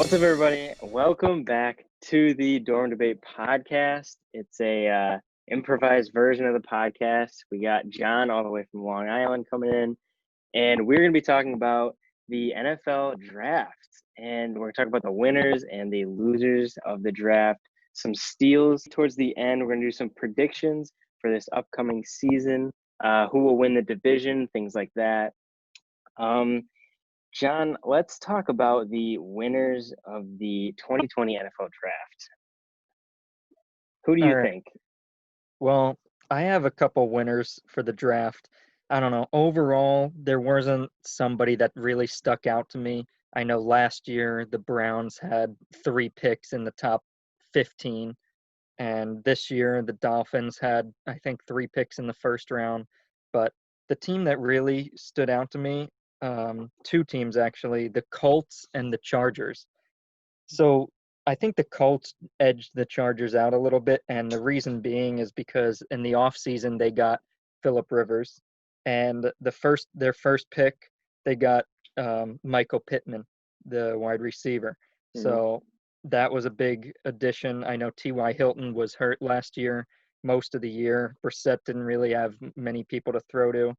What's up, everybody? Welcome back to the Dorm Debate podcast. It's a improvised version of the podcast. We got John all the way from Long Island coming in, and we're going to be talking about the NFL draft. And we're going to talk about the winners and the losers of the draft, some steals towards the end. We're going to do some predictions for this upcoming season, who will win the division, things like that. John, let's talk about the winners of the 2020 NFL draft. Who do All you right. think? Well, I have a couple winners for the draft. I don't know. Overall, there wasn't somebody that really stuck out to me. I know last year the Browns had 3 picks in the top 15, and this year the Dolphins had, I think, 3 picks in the first round. But the team that really stood out to me, 2 teams actually, the Colts and the Chargers. So I think the Colts edged the Chargers out a little bit, and the reason being is because in the offseason they got Phillip Rivers, and their first pick they got Michael Pittman, the wide receiver. Mhm. So that was a big addition. I know T.Y. Hilton was hurt last year, most of the year. Brissett didn't really have many people to throw to,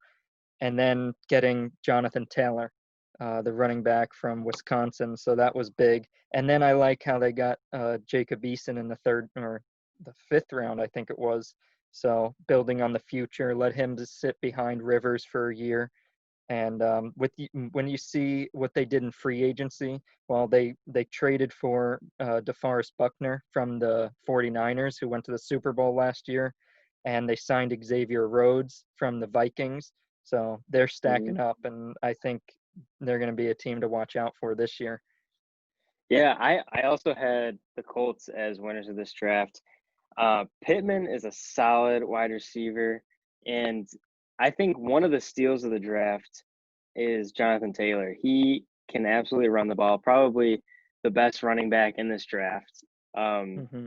and then getting Jonathan Taylor, the running back from Wisconsin. So that was big. And then I like how they got Jacob Eason in the third or the 5th round, I think it was. So building on the future, let him to sit behind Rivers for a year. And when you see what they did in free agency, well, they traded for DeForest Buckner from the 49ers, who went to the Super Bowl last year, and they signed Xavier Rhodes from the Vikings. So they're Mhm. stacking up, and I think they're going to be a team to watch out for this year. Yeah, I also had the Colts as winners of this draft. Pittman is a solid wide receiver, and I think one of the steals of the draft is Jonathan Taylor. He can absolutely run the ball, probably the best running back in this draft. Um, Hmm.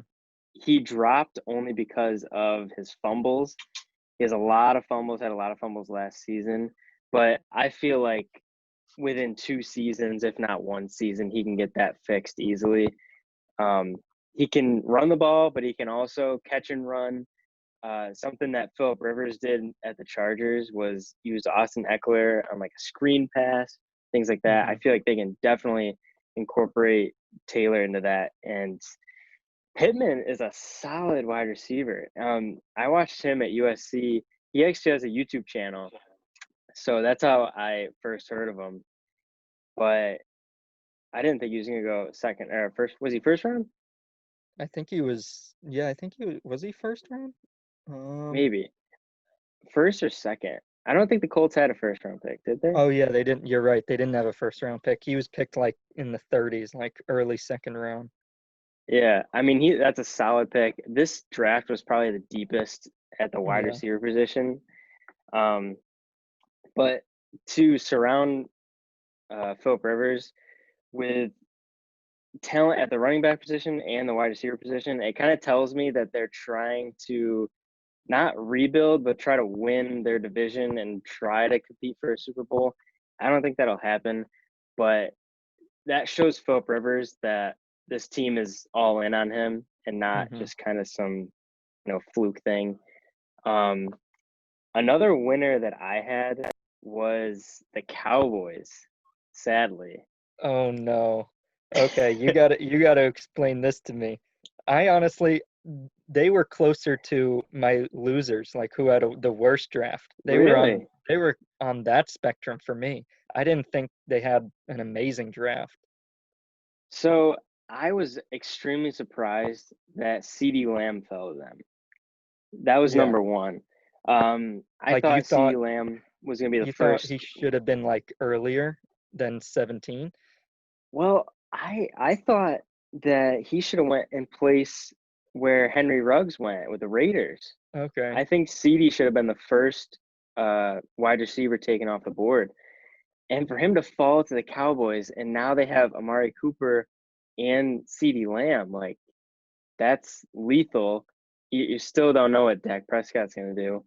he dropped only because of his fumbles. He has a lot of fumbles, had a lot of fumbles last season, but I feel like within 2 seasons, if not 1 season, he can get that fixed easily. Um, he can run the ball, but he can also catch and run. Something that Phillip Rivers did at the Chargers was use Austin Eckler on like a screen pass, things like that. I Hmm. feel like they can definitely incorporate Taylor into that. And Pittman is a solid wide receiver. I watched him at USC. He actually has a YouTube channel, so that's how I first heard of him. But I didn't think he was gonna go second or first. Was he first round? I think he was. Yeah, I think was he first round? Um. Maybe first or second. I don't think the Colts had a first round pick, did they? Oh yeah, they didn't. You're right. They didn't have a first round pick. He was picked like in the 30s, like early second round. Yeah, I mean that's a solid pick. This draft was probably the deepest at the wide Yeah. receiver position. Um, but to surround Phillip Rivers with talent at the running back position and the wide receiver position, it kind of tells me that they're trying to not rebuild, but try to win their division and try to compete for a Super Bowl. I don't think that'll happen, but that shows Phillip Rivers that this team is all in on him and not Hmm. just kind of some, fluke thing. Um, Another winner that I had was the Cowboys, sadly. Oh no. Okay, you gotta explain this to me. I honestly, they were closer to my losers, like who had the worst draft. Really? They were on that spectrum for me. I didn't think they had an amazing draft. So I was extremely surprised that CD Lamb fell to them. That was Yeah. number one. I Like thought CD Lamb was going to be the you thought first. he should have been like earlier than 17? Well, I thought that he should have went in place where Henry Ruggs went with the Raiders. Okay. I think CD should have been the first wide receiver taken off the board. And for him to fall to the Cowboys, and now they have Amari Cooper and CD Lamb, like that's lethal. You still don't know what Dak Prescott's going to do,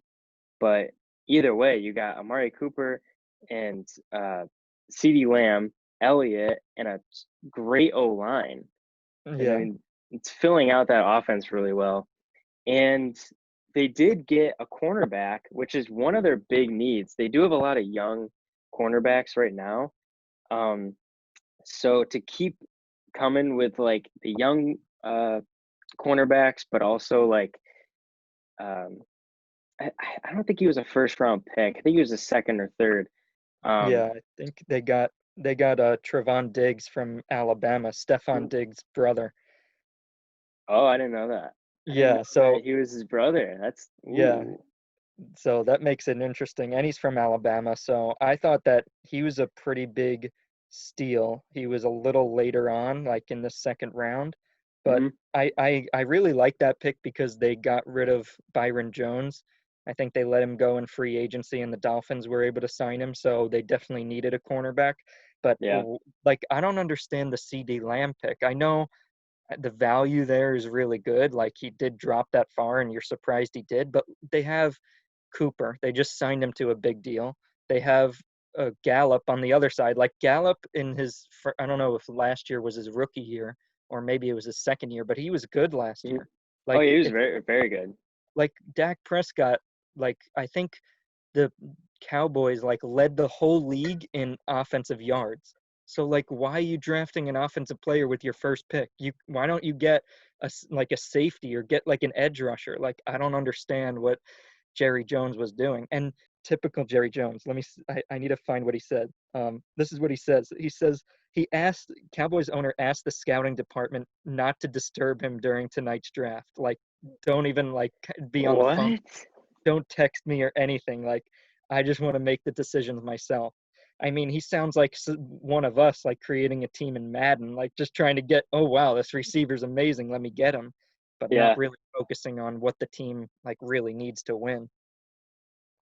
but either way, you got Amari Cooper and CD Lamb. Elliott and a great O line. I Yeah. mean, it's filling out that offense really well. And they did get a cornerback, which is one of their big needs. They do have a lot of young cornerbacks right now. Um, so to keep coming with like the young cornerbacks, but also like um, I don't think he was a first round pick. I think he was a second or third. Um, Yeah, I think they got Trevon Diggs from Alabama, Stephon who, Diggs' brother. oh, I didn't know that. I didn't Yeah, know that so he was his brother. That's yeah, ooh. so that makes it interesting. And he's from Alabama, so I thought that he was a pretty big steal. He was a little later on, like in the second round, but Hmm. I really like that pick because they got rid of Byron Jones. I think they let him go in free agency, and the Dolphins were able to sign him, so they definitely needed a cornerback. But Yeah. like, I don't understand the CD Lamb pick. I know the value there is really good. Like, he did drop that far, and you're surprised he did. But they have Cooper. They just signed him to a big deal. They have Gallup on the other side. Like, Gallup in his, I don't know if last year was his rookie year or maybe it was his second year, but he was good last Mhm. year. Oh, Like, yeah, he was it's very, very good. like Dak Prescott. Like, I think the Cowboys like led the whole league in offensive yards. So like, why are you drafting an offensive player with your first pick? Why don't you get like a safety or get like an edge rusher? Like, I don't understand what Jerry Jones was doing. And typical Jerry Jones. I need to find what he said. This is what he says. He says he asked Cowboys owner asked the scouting department not to disturb him during tonight's draft. Like, don't even like be on the phone. What? Don't text me or anything. Like, I just want to make the decisions myself. I mean, he sounds like one of us, like creating a team in Madden, like just trying to get, oh wow, this receiver's amazing, let me get him, but not Yeah. really focusing on what the team like really needs to win.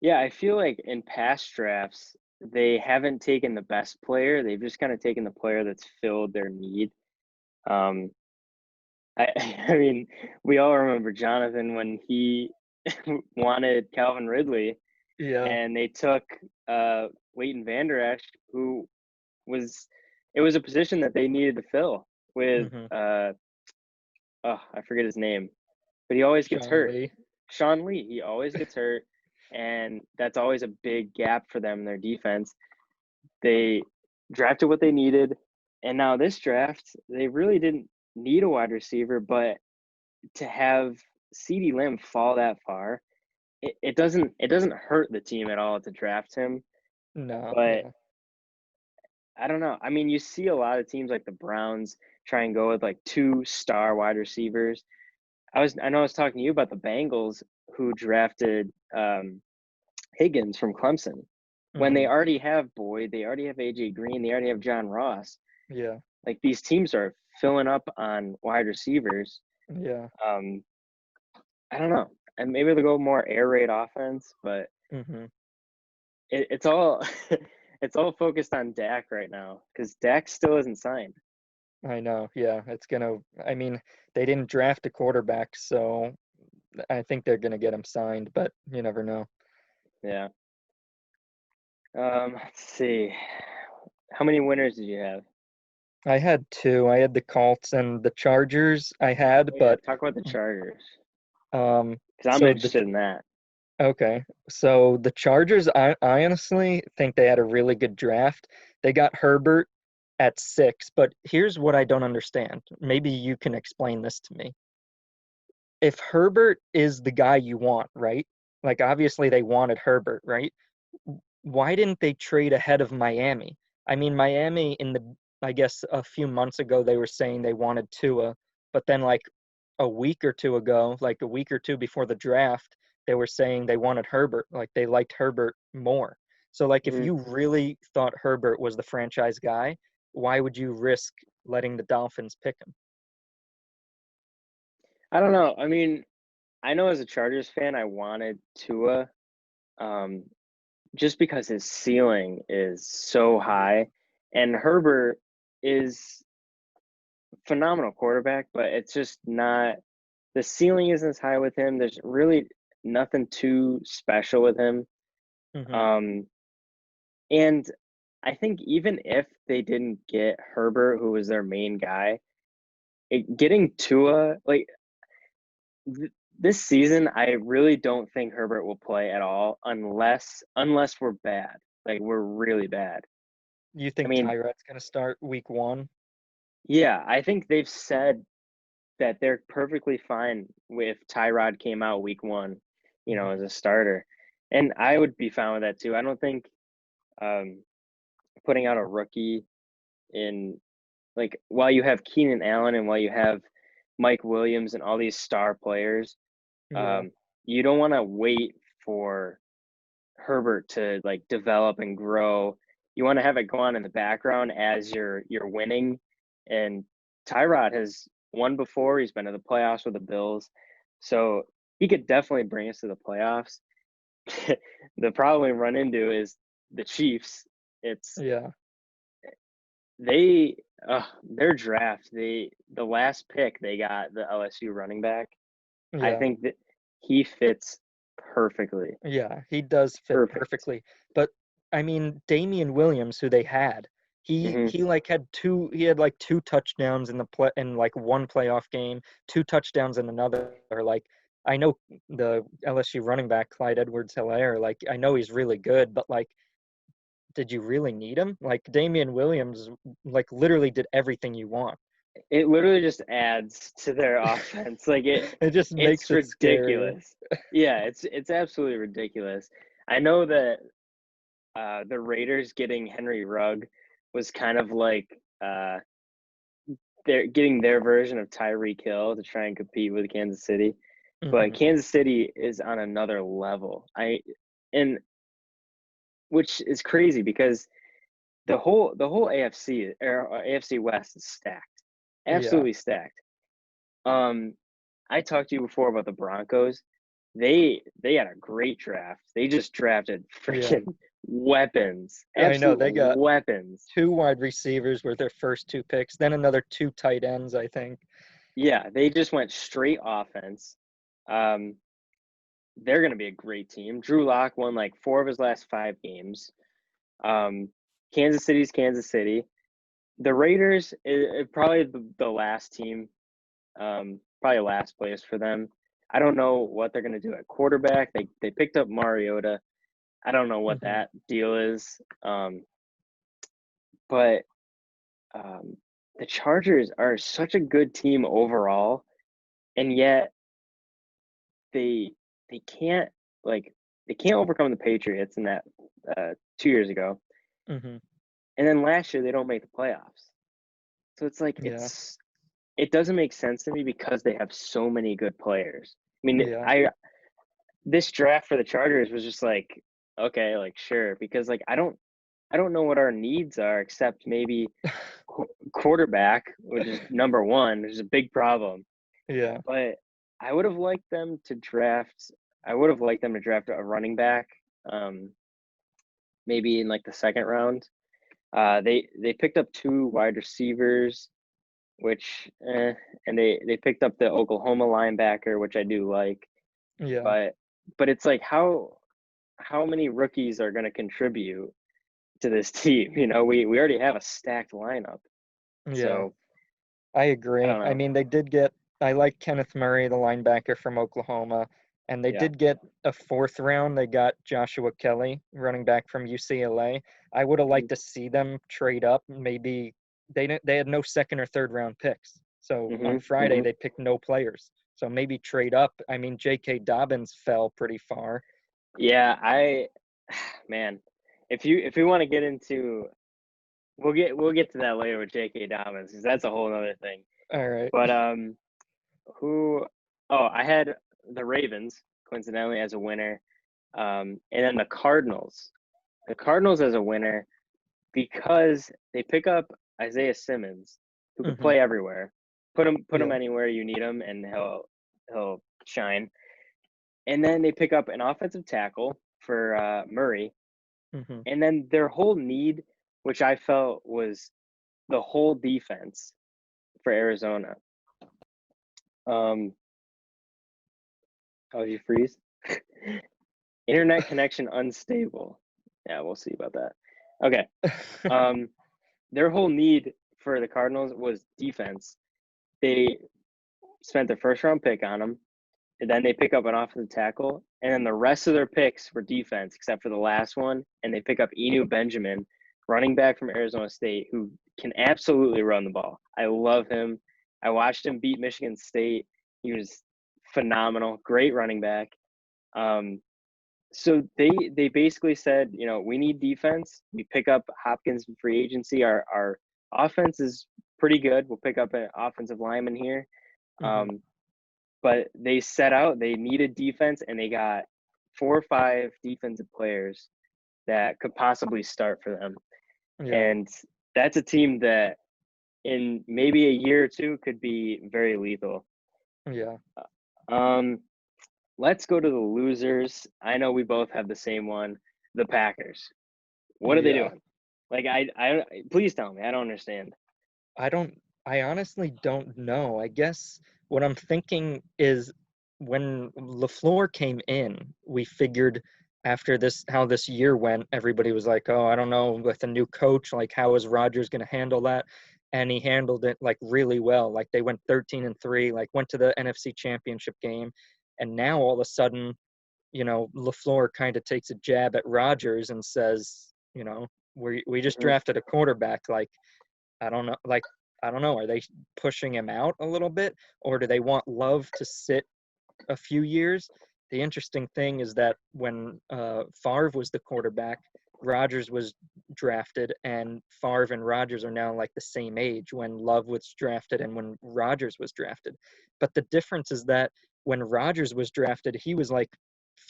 Yeah, I feel like in past drafts, they haven't taken the best player. They've just kind of taken the player that's filled their need. Um, I, I mean, we all remember Jonathan when he wanted Calvin Ridley, Yeah. and they took Leighton Vander Esch, who was it was a position that they needed to fill with Hmm. oh, I forget his name, but he always gets Sean hurt. Lee. Sean Lee, he always gets hurt, and that's always a big gap for them in their defense. They drafted what they needed, and now this draft, they really didn't need a wide receiver, but to have CeeDee Lamb fall that far, it doesn't hurt the team at all to draft him. No, But yeah. I don't know. I mean, you see a lot of teams like the Browns try and go with like two-star wide receivers. I know I was talking to you about the Bengals who drafted Higgins from Clemson. When they Hmm. already have Boyd, they already have AJ Green, they already have John Ross. Yeah. Like these teams are filling up on wide receivers. Yeah. Um, I don't know. And maybe they'll go more air raid offense, but Hmm. it's all it's all focused on Dak right now because Dak still isn't signed. I know. Yeah, it's gonna. I mean, they didn't draft a quarterback, so I think they're gonna get him signed, but you never know. Yeah. Let's see. How many winners did you have? I had two. I had the Colts and the Chargers. I had, Oh yeah, but talk about the Chargers um, because I'm so the interested in that. okay, so the Chargers, I honestly think they had a really good draft. They got Herbert at 6, but here's what I don't understand. Maybe you can explain this to me. If Herbert is the guy you want, right? Like, obviously they wanted Herbert, right? Why didn't they trade ahead of Miami? I mean, Miami I guess a few months ago they were saying they wanted Tua, but then like a week or two ago, like a week or two before the draft, they were saying they wanted Herbert, like they liked Herbert more. So like, if Mhm. you really thought Herbert was the franchise guy, why would you risk letting the Dolphins pick him? I don't know. I mean, I know as a Chargers fan, I wanted Tua, um, just because his ceiling is so high, and Herbert is phenomenal quarterback, but it's just not the ceiling isn't as high with him. There's really nothing too special with him. Hmm. Um, and I think even if they didn't get Herbert, who was their main guy, getting Tua, like this season, I really don't think Herbert will play at all unless we're bad, like we're really bad. You I think mean, Tyrod's gonna start week 1? yeah, I think they've said that they're perfectly fine if Tyrod came out week 1, as Mhm. a starter, and I would be fine with that too. I don't think um, putting out a rookie in like while you have Keenan Allen and while you have Mike Williams and all these star players, Yeah, um, you don't want to wait for Herbert to like develop and grow. You want to have it go on in the background as you're winning. And Tyrod has won before. He's been to the playoffs with the Bills, so he could definitely bring us to the playoffs. The problem we run into is the Chiefs. It's yeah, they their draft. The last pick they got the LSU running back. I yeah. think that he fits perfectly. Yeah, he does fit Perfect. perfectly. But I mean, Damian Williams, who they had, Hmm. he had like 2 touchdowns in the play in like one playoff game, 2 touchdowns in another. Like I know the LSU running back Clyde Edwards-Helaire, like I know he's really good, but like did you really need him? Like Damian Williams like literally did everything you want. It literally just adds to their offense. Like It just it's makes it scary. ridiculous. Yeah, it's absolutely ridiculous. I know that the Raiders getting Henry Rugg was kind of like they're getting their version of Tyreek Hill to try and compete with Kansas City. But Hmm. Kansas City is on another level. And which is crazy because the whole AFC or AFC West is stacked. Yeah, Absolutely stacked. Um, I talked to you before about the Broncos. They had a great draft. They just drafted yeah. freaking weapons, I know absolute they got weapons. 2 wide receivers were their first 2 picks, then another 2 tight ends, I think. Yeah, they just went straight offense. Um, they're going to be a great team. Drew Lock won like 4 of his last 5 games. Um, Kansas City's Kansas City. The Raiders is probably the last team, probably last place for them. I don't know what they're going to do at quarterback. They picked up Mariota. I don't know what Hmm. that deal is. But um, the Chargers are such a good team overall, and yet they they can't like they can't overcome the Patriots in that 2 years ago, Hmm. and then last year they don't make the playoffs. So it's like Yeah, it doesn't make sense to me because they have so many good players. I mean, yeah, I this draft for the Chargers was just like okay, like sure, because like I don't know what our needs are except maybe quarterback, which is number one, which is a big problem. yeah, But I would have liked them to draft. I would have liked them to draft a running back, um, maybe in like the second round. They picked up 2 wide receivers, which and they picked up the Oklahoma linebacker, which I do like. yeah, But it's like how many rookies are going to contribute to this team? We already have a stacked lineup, yeah. so I I agree. don't I know. mean, they did get, I like Kenneth Murray, the linebacker from Oklahoma, and they Yeah. did get a 4th round. They got Joshua Kelly, running back from UCLA. I would have liked to see them trade up. Maybe they had no second or third round picks. So on Hmm. Friday, Hmm. they picked no players. So maybe trade up. I mean, J.K. Dobbins fell pretty far. Yeah, man, if we want to get into, we'll get to that later with J.K. Dobbins because that's a whole other thing. All right. But who? Oh, I had the Ravens coincidentally as a winner, and then the Cardinals. The Cardinals as a winner because they pick up Isaiah Simmons, who could Hmm. play everywhere. Put him Yeah. anywhere you need him, and he'll shine. And then they pick up an offensive tackle for Murray. Hmm. And then their whole need, which I felt was the whole defense for Arizona. Um, oh, did you freeze? Internet connection unstable. Yeah, we'll see about that. Okay. Um, their whole need for the Cardinals was defense. They spent their first round pick on him, and then they pick up an offensive tackle, and then the rest of their picks were defense, except for the last one, and they pick up Enu Benjamin, running back from Arizona State, who can absolutely run the ball. I love him. I watched him beat Michigan State. He was phenomenal, great running back. Um, so they basically said, we need defense. We pick up Hopkins in free agency. Our offense is pretty good. We'll pick up an offensive lineman here. Hmm. Um, but they set out, they needed defense, and they got 4 or 5 defensive players that could possibly start for them. Yeah, And that's a team that in maybe a year or two could be very lethal. yeah, Um, let's go to the losers. I know we both have the same one, the Packers. What are they yeah. doing? Like I please tell me. I don't understand. I don't, I honestly don't know. I guess what I'm thinking is when LaFleur came in, we figured after this, how this year went, everybody was like, oh, I don't know, with a new coach, like, how is Rodgers going to handle that? And he handled it like really well. Like, they went 13-3, like, went to the NFC Championship game. And now all of a sudden, LaFleur kind of takes a jab at Rodgers and says, we just Mhm, drafted a quarterback. Like, I don't know. Like, I don't know. Are they pushing him out a little bit, or do they want Love to sit a few years? The interesting thing is that when Favre was the quarterback, Rodgers was drafted, and Favre and Rodgers are now like the same age when Love was drafted and when Rodgers was drafted. But the difference is that when Rodgers was drafted, he was like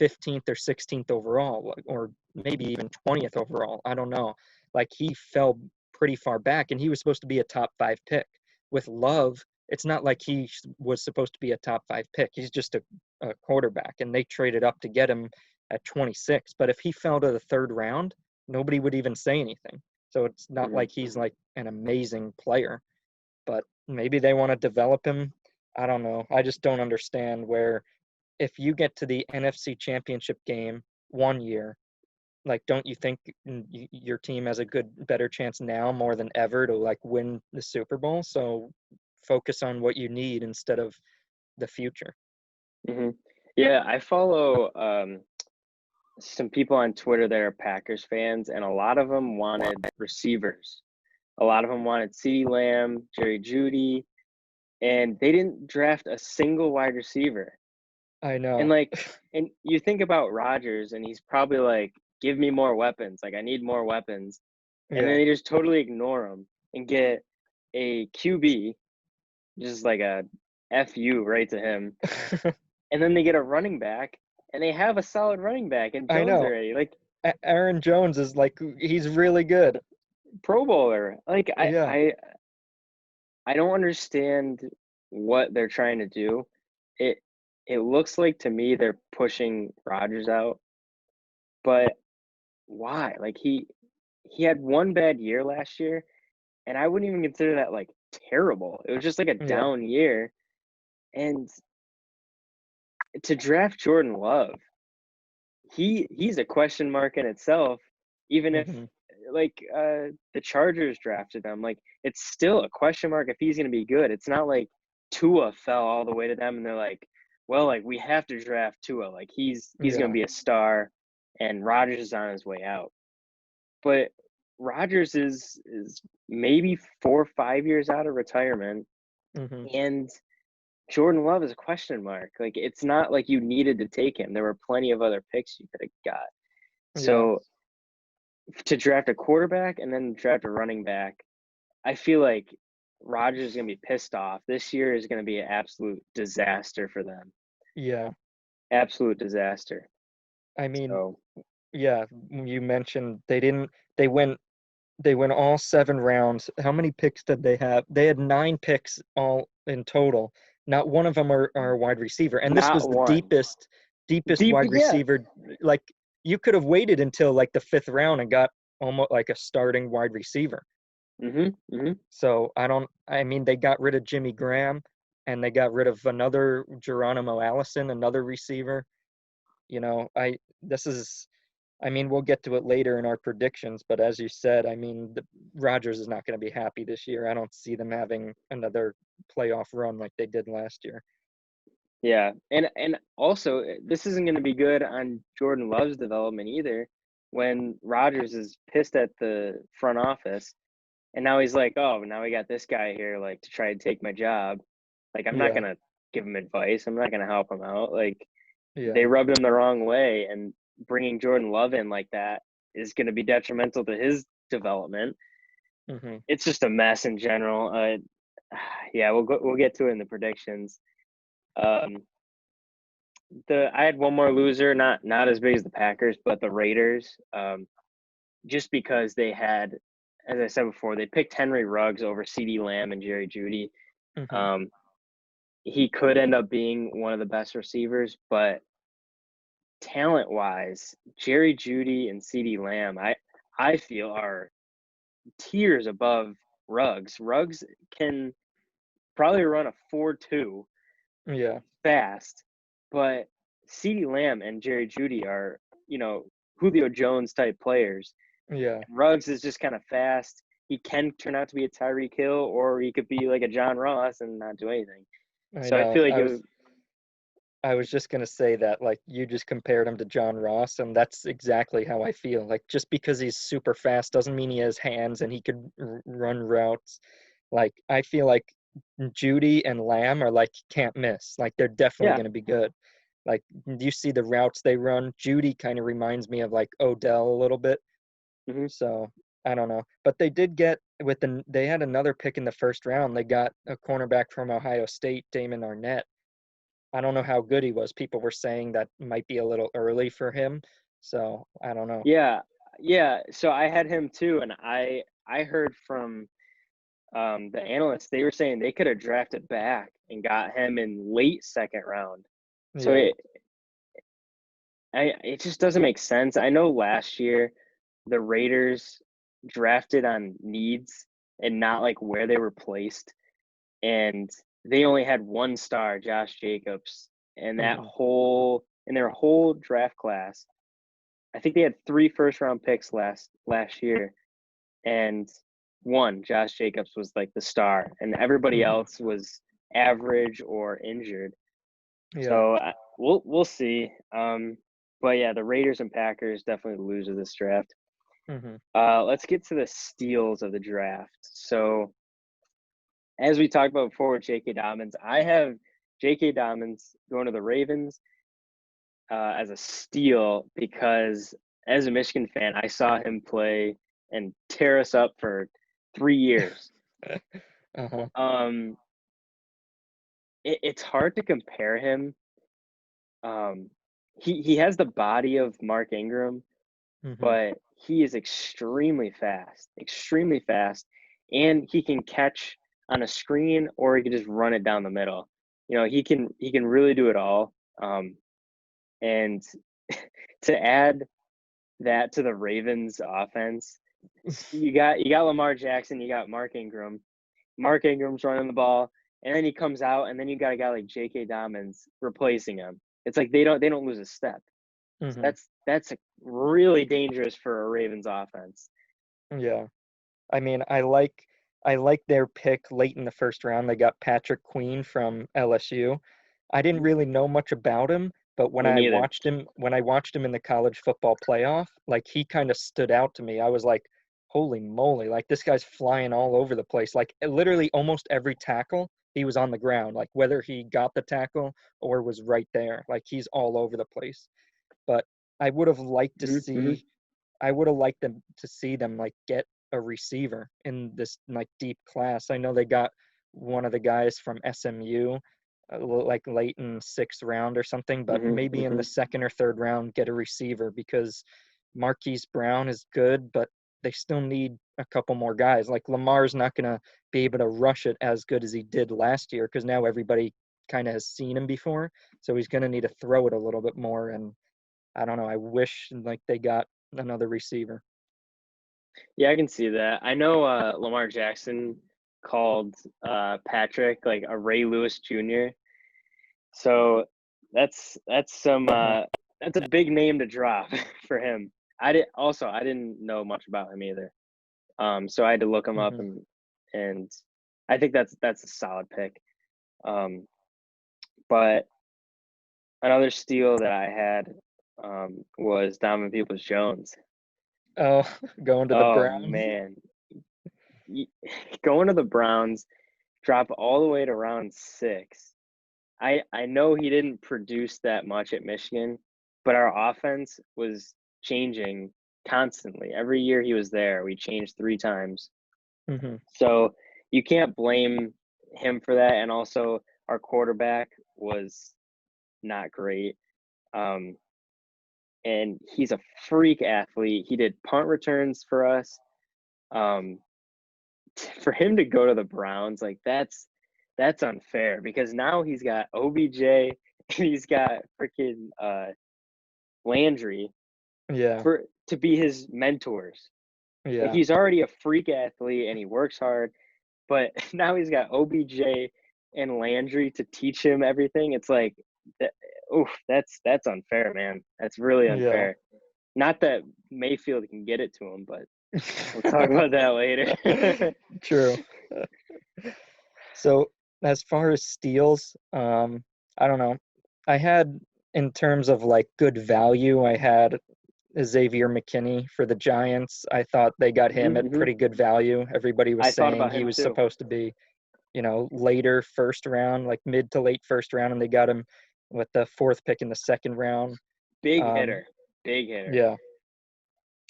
15th or 16th overall, or maybe even 20th overall. I don't know. Like, he fell pretty far back, and he was supposed to be a top 5 pick. With Love, it's not like he was supposed to be a top 5 pick. He's just a quarterback, and they traded up to get him at 26. But if he fell to the third round, nobody would even say anything. So it's not mhm, like he's like an amazing player, but maybe they want to develop him. I don't know. I just don't understand where if you get to the NFC Championship game one year, like, don't you think your team has a better chance now more than ever to like win the Super Bowl? So focus on what you need instead of the future. mhm. Yeah, I follow some people on Twitter that are Packers fans, and a lot of them wanted receivers. A lot of them wanted CeeDee Lamb, Jerry Judy, and they didn't draft a single wide receiver. I And know. like, and you think about Rodgers, and he's probably like, "Give me more weapons. Like, I need more weapons." And then Yeah. they just totally ignore him and get a QB, just like a fu right to him. And then they get a running back, and they have a solid running back in I Jones know. already. Like, Aaron Jones is like he's really good. Pro Bowler. Like Yeah. I don't understand what they're trying to do. It it looks like to me they're pushing Rodgers out, but why? Like he had one bad year last year, and I wouldn't even consider that like terrible. It was just like a Yeah. down year. And to draft Jordan Love, he's a question mark in itself, even if Hmm. like the Chargers drafted him. Like it's still a question mark if he's gonna be good. It's not like Tua fell all the way to them and they're like, well, like we have to draft Tua. Like he's gonna Yeah. be a star and Rodgers is on his way out. But Rodgers is maybe 4 or 5 years out of retirement, Hmm. and Jordan Love is a question mark. Like it's not like you needed to take him. There were plenty of other picks you could have got. Yeah. So to draft a quarterback and then draft a running back, I feel like Rodgers is gonna be pissed off. This year is gonna be an absolute disaster for them. Yeah. Absolute disaster. I mean, So yeah, you mentioned they went all 7 rounds. How many picks did they have? They had 9 picks all in total. Not one of them are a wide receiver. And this was not the one. deepest Deep wide yeah. receiver. Like, you could have waited until like the 5th round and got almost like a starting wide receiver. Mhm. So I mean, they got rid of Jimmy Graham and they got rid of another Geronimo Allison, another receiver. This is I mean, we'll get to it later in our predictions, but as you said, I mean, the Rodgers is not going to be happy this year. I don't see them having another playoff run like they did last year. Yeah, and also this isn't going to be good on Jordan Love's development either. When Rodgers is pissed at the front office, and now he's like, "Oh, now we got this guy here, like to try to take my job." Like, I'm not Yeah, gonna give him advice. I'm not gonna help him out. Like, yeah, they rubbed him the wrong way, and bringing Jordan Love in like that is going to be detrimental to his development. hmm It's just a mess in general. Yeah, we'll get to it in the predictions. Um, the I had one more loser, not as big as the Packers, but the Raiders. Just because they had, as I said before, they picked Henry Ruggs over C.D. Lamb and Jerry Judy. hmm Um, he could end up being one of the best receivers, but talent wise, Jerry Judy and C.D. Lamb, I feel are tiers above Ruggs. Ruggs can probably run a 4.2 yeah, fast, but CeeDee Lamb and Jerry Judy are, you know, Julio Jones type players. yeah. Ruggs is just kind of fast. He can turn out to be a Tyreek Hill, or he could be like a John Ross and not do anything. I So I know. feel like it was, I was just gonna say that, like, you just compared him to John Ross, and that's exactly how I feel. Like, just because he's super fast doesn't mean he has hands and he could run routes. Like, I feel like Judy and Lamb are like can't miss. Like, they're definitely yeah. gonna be good. Like, do you see the routes they run? Judy kind of reminds me of like Odell a little bit. Hmm. So I don't know, but they did get they had another pick in the first round. They got a cornerback from Ohio State, Damon Arnett. I don't know how good he was. People were saying that might be a little early for him. So I don't know. Yeah. Yeah. So I had him too. And I heard from the analysts, they were saying they could have drafted back and got him in late second round. So Yeah. it just doesn't make sense. I know last year the Raiders drafted on needs and not like where they were placed, and they only had one star, Josh Jacobs, and that hmm whole in their whole draft class. I think they had 3 first round picks last year, and one, Josh Jacobs, was like the star, and everybody hmm else was average or injured. Yeah. So we'll see. But yeah, the Raiders and Packers definitely the lose of this draft. hmm Let's get to the steals of the draft. So as we talked about before with J.K. Dobbins, I have J.K. Dobbins going to the Ravens as a steal because as a Michigan fan, I saw him play and tear us up for 3 years. Uh-huh. Um, it's hard to compare him. Um, he has the body of Mark Ingram, hmm but he is extremely fast, and he can catch on a screen or he can just run it down the middle. You know, he can really do it all. And to add that to the Ravens offense, you got Lamar Jackson, you got Mark Ingram. Mark Ingram's running the ball, and then he comes out, and then you got a guy like J.K. Dobbins replacing him. It's like they don't lose a step. So hmm that's really dangerous for a Ravens offense. Yeah. I mean, I like their pick late in the first round. They got Patrick Queen from LSU. I didn't Mhm. really know much about him, but Me neither. when I watched him in the college football playoff, like he kind of stood out to me. I was like, holy moly, like this guy's flying all over the place. Like literally almost every tackle, he was on the ground, like whether he got the tackle or was right there. Like he's all over the place. But I would have liked to Mm-hmm. see I would have liked them to see them like get a receiver in this like deep class. I know they got one of the guys from SMU, like late in sixth round or something, but Mm-hmm. maybe in Mm-hmm. the second or third round get a receiver because Marquise Brown is good, but they still need a couple more guys. Like Lamar's not gonna be able to rush it as good as he did last year because now everybody kind of has seen him before, so he's gonna need to throw it a little bit more. And I don't know. I wish like they got another receiver. Yeah, I can see that. I know Lamar Jackson called Patrick like a Ray Lewis Jr. So that's some Uh-huh. that's a big name to drop for him. I didn't know much about him either. So I had to look him up, Hmm. and I think that's a solid pick. Um, but another steal that I had was Donovan Peoples-Jones. Oh, going to the Oh Browns. man, Y- going to the Browns, drop all the way to round 6. I know he didn't produce that much at Michigan, but our offense was changing constantly. Every year he was there, we changed 3 times. Hmm. So you can't blame him for that. And also, our quarterback was not great. Um, and he's a freak athlete. He did punt returns for us. Um, for him to go to the Browns, like that's unfair because now he's got OBJ and he's got freaking Landry Yeah, for to be his mentors. Like yeah, he's already a freak athlete and he works hard, but now he's got OBJ and Landry to teach him everything. It's like, that, oof, that's unfair, man. That's really yeah. unfair. Not that Mayfield can get it to him, but we'll talk about that later. True. So as far as steals, I don't know. I had in terms of like good value, I had Xavier McKinney for the Giants. I thought they got him at Hmm. pretty good value. Everybody was I thought saying about he him was too. supposed to be, later first round, like mid to late first round, and they got him with the fourth pick in the second round. Big Um, hitter, big hitter. yeah.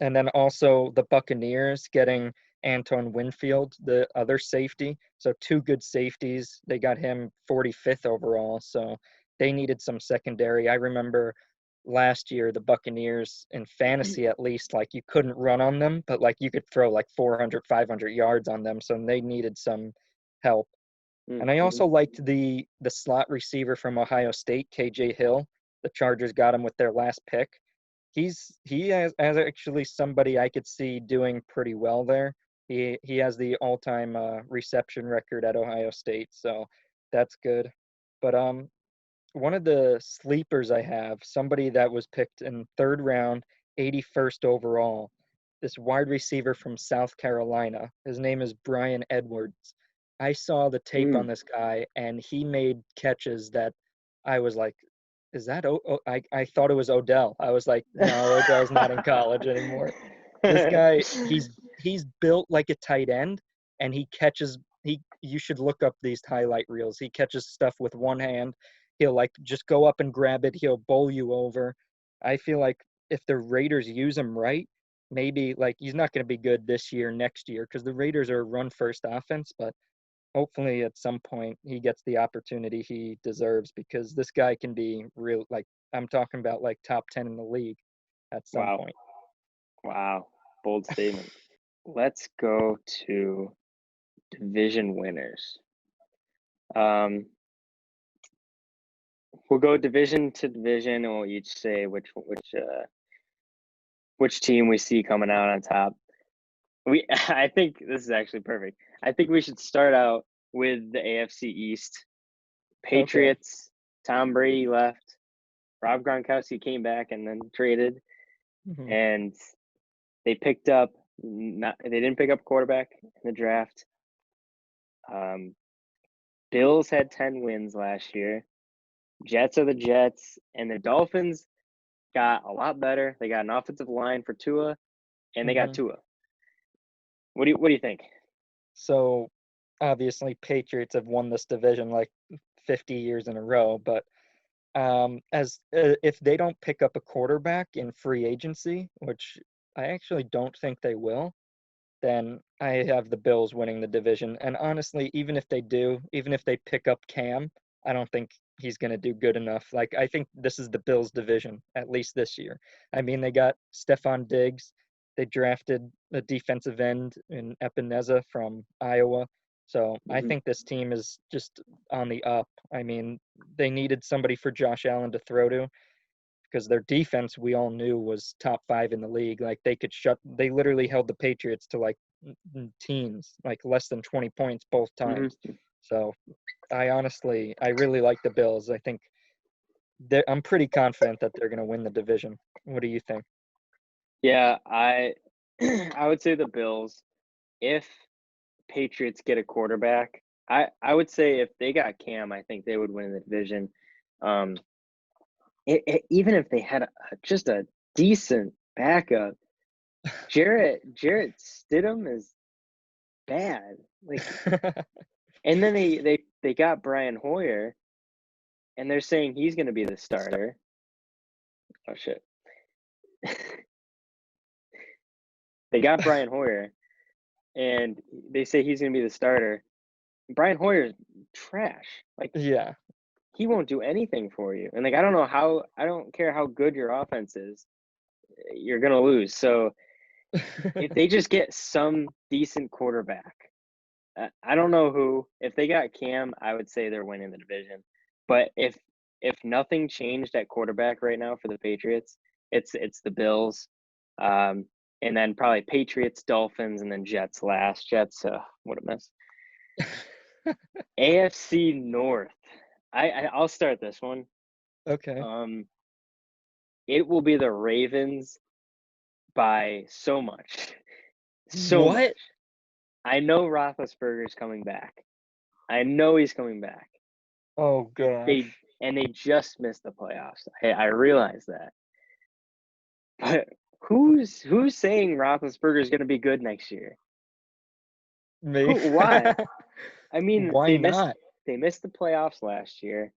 And then also the Buccaneers getting Anton Winfield, the other safety. So two good safeties. They got him 45th overall. So they needed some secondary. I remember last year the Buccaneers in fantasy at least, like you couldn't run on them, but like you could throw like 400, 500 yards on them. So they needed some help. And I Mm-hmm. also liked the slot receiver from Ohio State, KJ Hill. The Chargers got him with their last pick. He has actually somebody I could see doing pretty well there. He has the all-time reception record at Ohio State, so that's good. But one of the sleepers I have, somebody that was picked in third round, 81st overall, this wide receiver from South Carolina. His name is Brian Edwards. I saw the tape on Mm. this guy, and he made catches that I was like, is that I thought it was Odell. I was like, no, Odell's not in college anymore. This guy, he's built like a tight end, and he catches. He You should look up these highlight reels. He catches stuff with one hand. He'll like just go up and grab it. He'll bowl you over. I feel like if the Raiders use him right, maybe like he's not going to be good this year, next year, because the Raiders are a run first offense. But hopefully at some point he gets the opportunity he deserves because this guy can be real. Like I'm talking about like top 10 in the league at some Wow, point. wow, bold statement. Let's go to division winners. Um, we'll go division to division, and we'll each say which team we see coming out on top. I think this is actually perfect. I think we should start out with the AFC East. Okay. Patriots. Tom Brady left. Rob Gronkowski came back and then traded, Hmm. and they picked up. They didn't pick up quarterback in the draft. Um, Bills had 10 wins last year. Jets are the Jets, and the Dolphins got a lot better. They got an offensive line for Tua, and they got Hmm. Tua. What do you think? So obviously Patriots have won this division like 50 years in a row, but as if they don't pick up a quarterback in free agency, which I actually don't think they will, then I have the Bills winning the division. And honestly, even if they do, even if they pick up Cam, I don't think he's going to do good enough. Like, I think this is the Bills division, at least this year. I mean, they got Stephon Diggs. They drafted a defensive end in Epineza from Iowa. So I Mm-hmm. think this team is just on the up. I mean, they needed somebody for Josh Allen to throw to because their defense we all knew was top 5 in the league. Like they literally held the Patriots to like teens, like less than 20 points both times. Mm-hmm. So I really like the Bills. I think I'm pretty confident that they're going to win the division. What do you think? Yeah, I I would say the Bills. If Patriots get a quarterback, I would say if they got Cam, I think they would win the division. Um, even if they had just a decent backup, Jarrett Stidham is bad. Like, and then they got Brian Hoyer, and they're saying he's going to be the starter. Oh shit! They got Brian Hoyer, and they say he's going to be the starter. Brian Hoyer's trash. Like, Yeah. he won't do anything for you. And like, I don't know how. I don't care how good your offense is. You're going to lose. So if they just get some decent quarterback, I don't know who. If they got Cam, I would say they're winning the division. But if nothing changed at quarterback right now for the Patriots, it's the Bills, and then probably Patriots, Dolphins, and then Jets last. Jets, what a mess. AFC North. I'll start this one. Okay. Um, it will be the Ravens by so much, so much. What? I know Roethlisberger's coming back. I know he's coming back. Oh They gosh. and they just missed the playoffs. I realize that, but who's saying Roethlisberger is going to be good next year? Me. Who? Why? I mean, Why not? they missed the playoffs last year,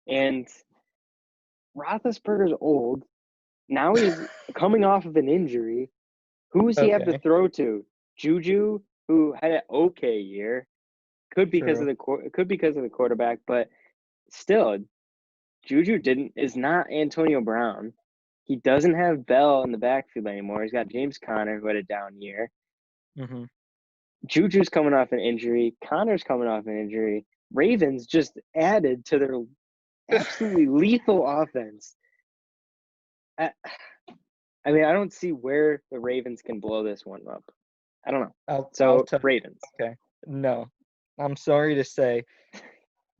and Roethlisberger's old. Now he's coming off of an injury. Who does he have to Okay. throw to? Juju, who had an okay year, True. could because of the quarterback, but still, Juju didn't is not Antonio Brown. He doesn't have Bell in the backfield anymore. He's got James Conner, who had a down year. Hmm. Juju's coming off an injury. Connor's coming off an injury. Ravens just added to their absolutely lethal offense. I, I mean, I don't see where the Ravens can blow this one up. I don't know. I'll So, tell you. Ravens. Okay. No. I'm sorry to say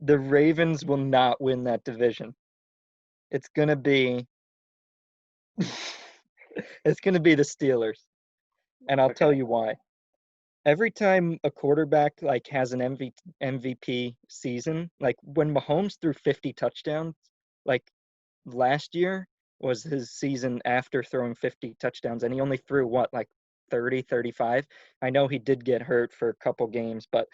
the Ravens will not win that division. It's gonna be it's gonna be the Steelers. And I'll tell Okay. you why. Every time a quarterback like has an MVP season, like when Mahomes threw 50 touchdowns, like last year was his season after throwing 50 touchdowns, and he only threw what, like 30, 35. I know he did get hurt for a couple games, but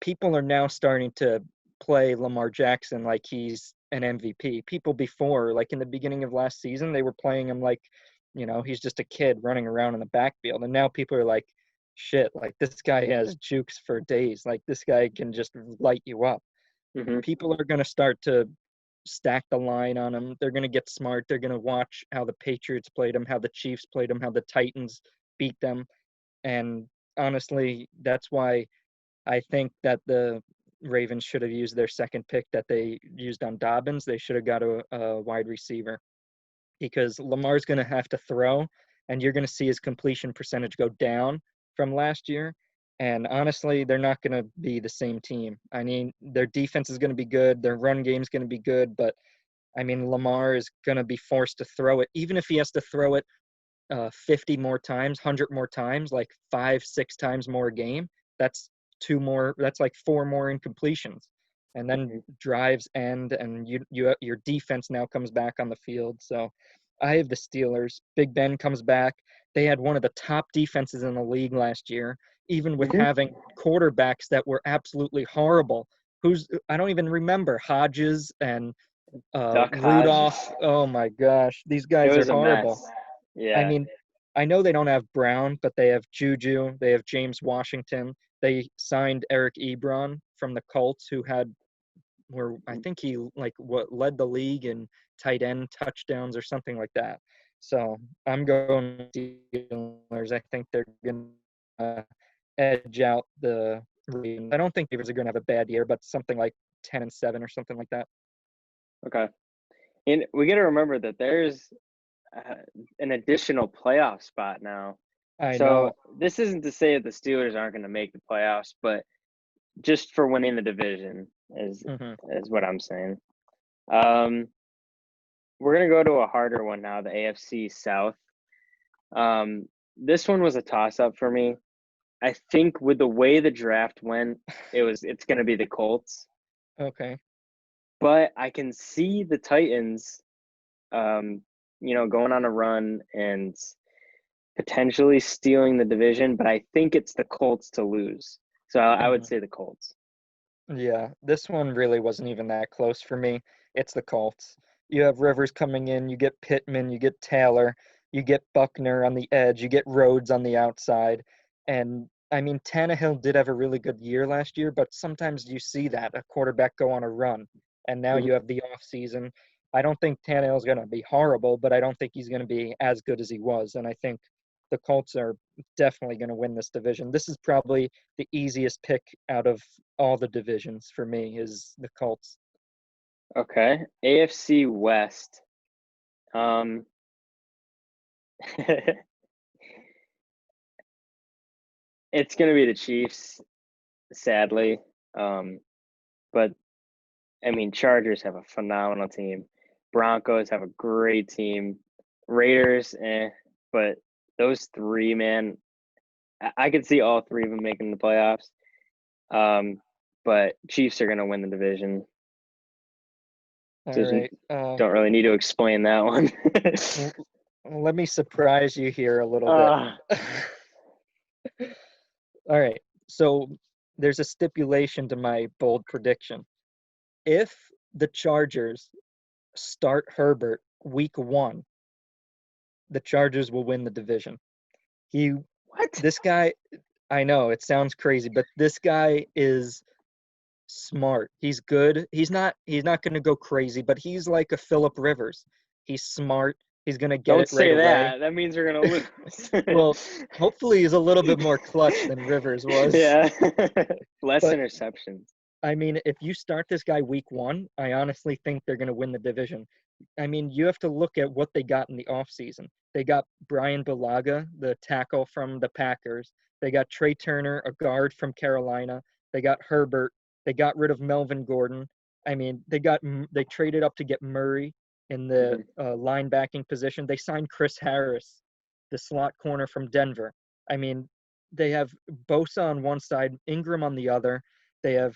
people are now starting to play Lamar Jackson like he's an MVP. People before, like in the beginning of last season, they were playing him like, he's just a kid running around in the backfield. And now people are like, shit, like this guy has jukes for days. Like this guy can just light you up. Hmm. People are going to start to stack the line on him. They're going to get smart. They're going to watch how the Patriots played him, how the Chiefs played him, how the Titans beat them. And honestly, that's why I think that the Ravens should have used their second pick that they used on Dobbins. They should have got a wide receiver because Lamar's going to have to throw, and you're going to see his completion percentage go down from last year. And honestly, they're not going to be the same team. I mean, their defense is going to be good, their run game is going to be good, but I mean, Lamar is going to be forced to throw it, even if he has to throw it 50 more times, 100 more times, like 5, 6 times more a game. That's that's like 4 more incompletions. And then Hmm. drives end, and your defense now comes back on the field. So I have the Steelers. Big Ben comes back. They had one of the top defenses in the league last year, even with Hmm. having quarterbacks that were absolutely horrible. I don't even remember Hodges and Duck Rudolph. Hodges. Oh my gosh, these It guys are was a horrible. mess. I Yeah. mean, I know they don't have Brown, but they have Juju, they have James Washington. They signed Eric Ebron from the Colts, where I think he like what led the league in tight end touchdowns or something like that. So I'm going Steelers. I think they're going to edge out the Ravens. I don't think the Ravens are going to have a bad year, but something like 10-7 or something like that. Okay. And we got to remember that there's uh, an additional playoff spot now. I So know. this isn't to say that the Steelers aren't going to make the playoffs, but just for winning the division Hmm. is what I'm saying. Um, we're gonna go to a harder one now, the AFC South. This one was a toss-up for me. I think with the way the draft went, it's going to be the Colts, Okay. but I can see the Titans, um, going on a run and potentially stealing the division, but I think it's the Colts to lose. So I would Mhm. say the Colts. Yeah, this one really wasn't even that close for me. It's the Colts. You have Rivers coming in, you get Pittman, you get Taylor, you get Buckner on the edge, you get Rhodes on the outside. And I mean, Tannehill did have a really good year last year, but sometimes you see that a quarterback go on a run. And now Mhm. you have the off season. I don't think Tannehill's going to be horrible, but I don't think he's going to be as good as he was. And I think the Colts are definitely going to win this division. This is probably the easiest pick out of all the divisions for me is the Colts. Okay. AFC West. Um, it's going to be the Chiefs, sadly. Um, but I mean, Chargers have a phenomenal team. Broncos have a great team. Raiders, but those three, man, I could see all three of them making the playoffs. Um, but Chiefs are going to win the division. All Doesn't right. don't really need to explain that one. L- Let me surprise you here a little bit. uh, All right. So there's a stipulation to my bold prediction. If the Chargers start Herbert week 1, the Chargers will win the division. He what? this guy, I know it sounds crazy, but this guy is smart. He's good. He's not going to go crazy, but he's like a Philip Rivers. He's smart. He's going to get Don't it right say away. that. That means we're going to Well, lose. hopefully he's a little bit more clutch than Rivers was. Yeah. Less But interceptions. I mean, if you start this guy week 1, I honestly think they're going to win the division. I mean, you have to look at what they got in the offseason. They got Brian Bulaga, the tackle from the Packers. They got Trey Turner, a guard from Carolina. They got Herbert. They got rid of Melvin Gordon. I mean, they traded up to get Murray in the Mhm. linebacking position. They signed Chris Harris, the slot corner from Denver. I mean, they have Bosa on one side, Ingram on the other. They have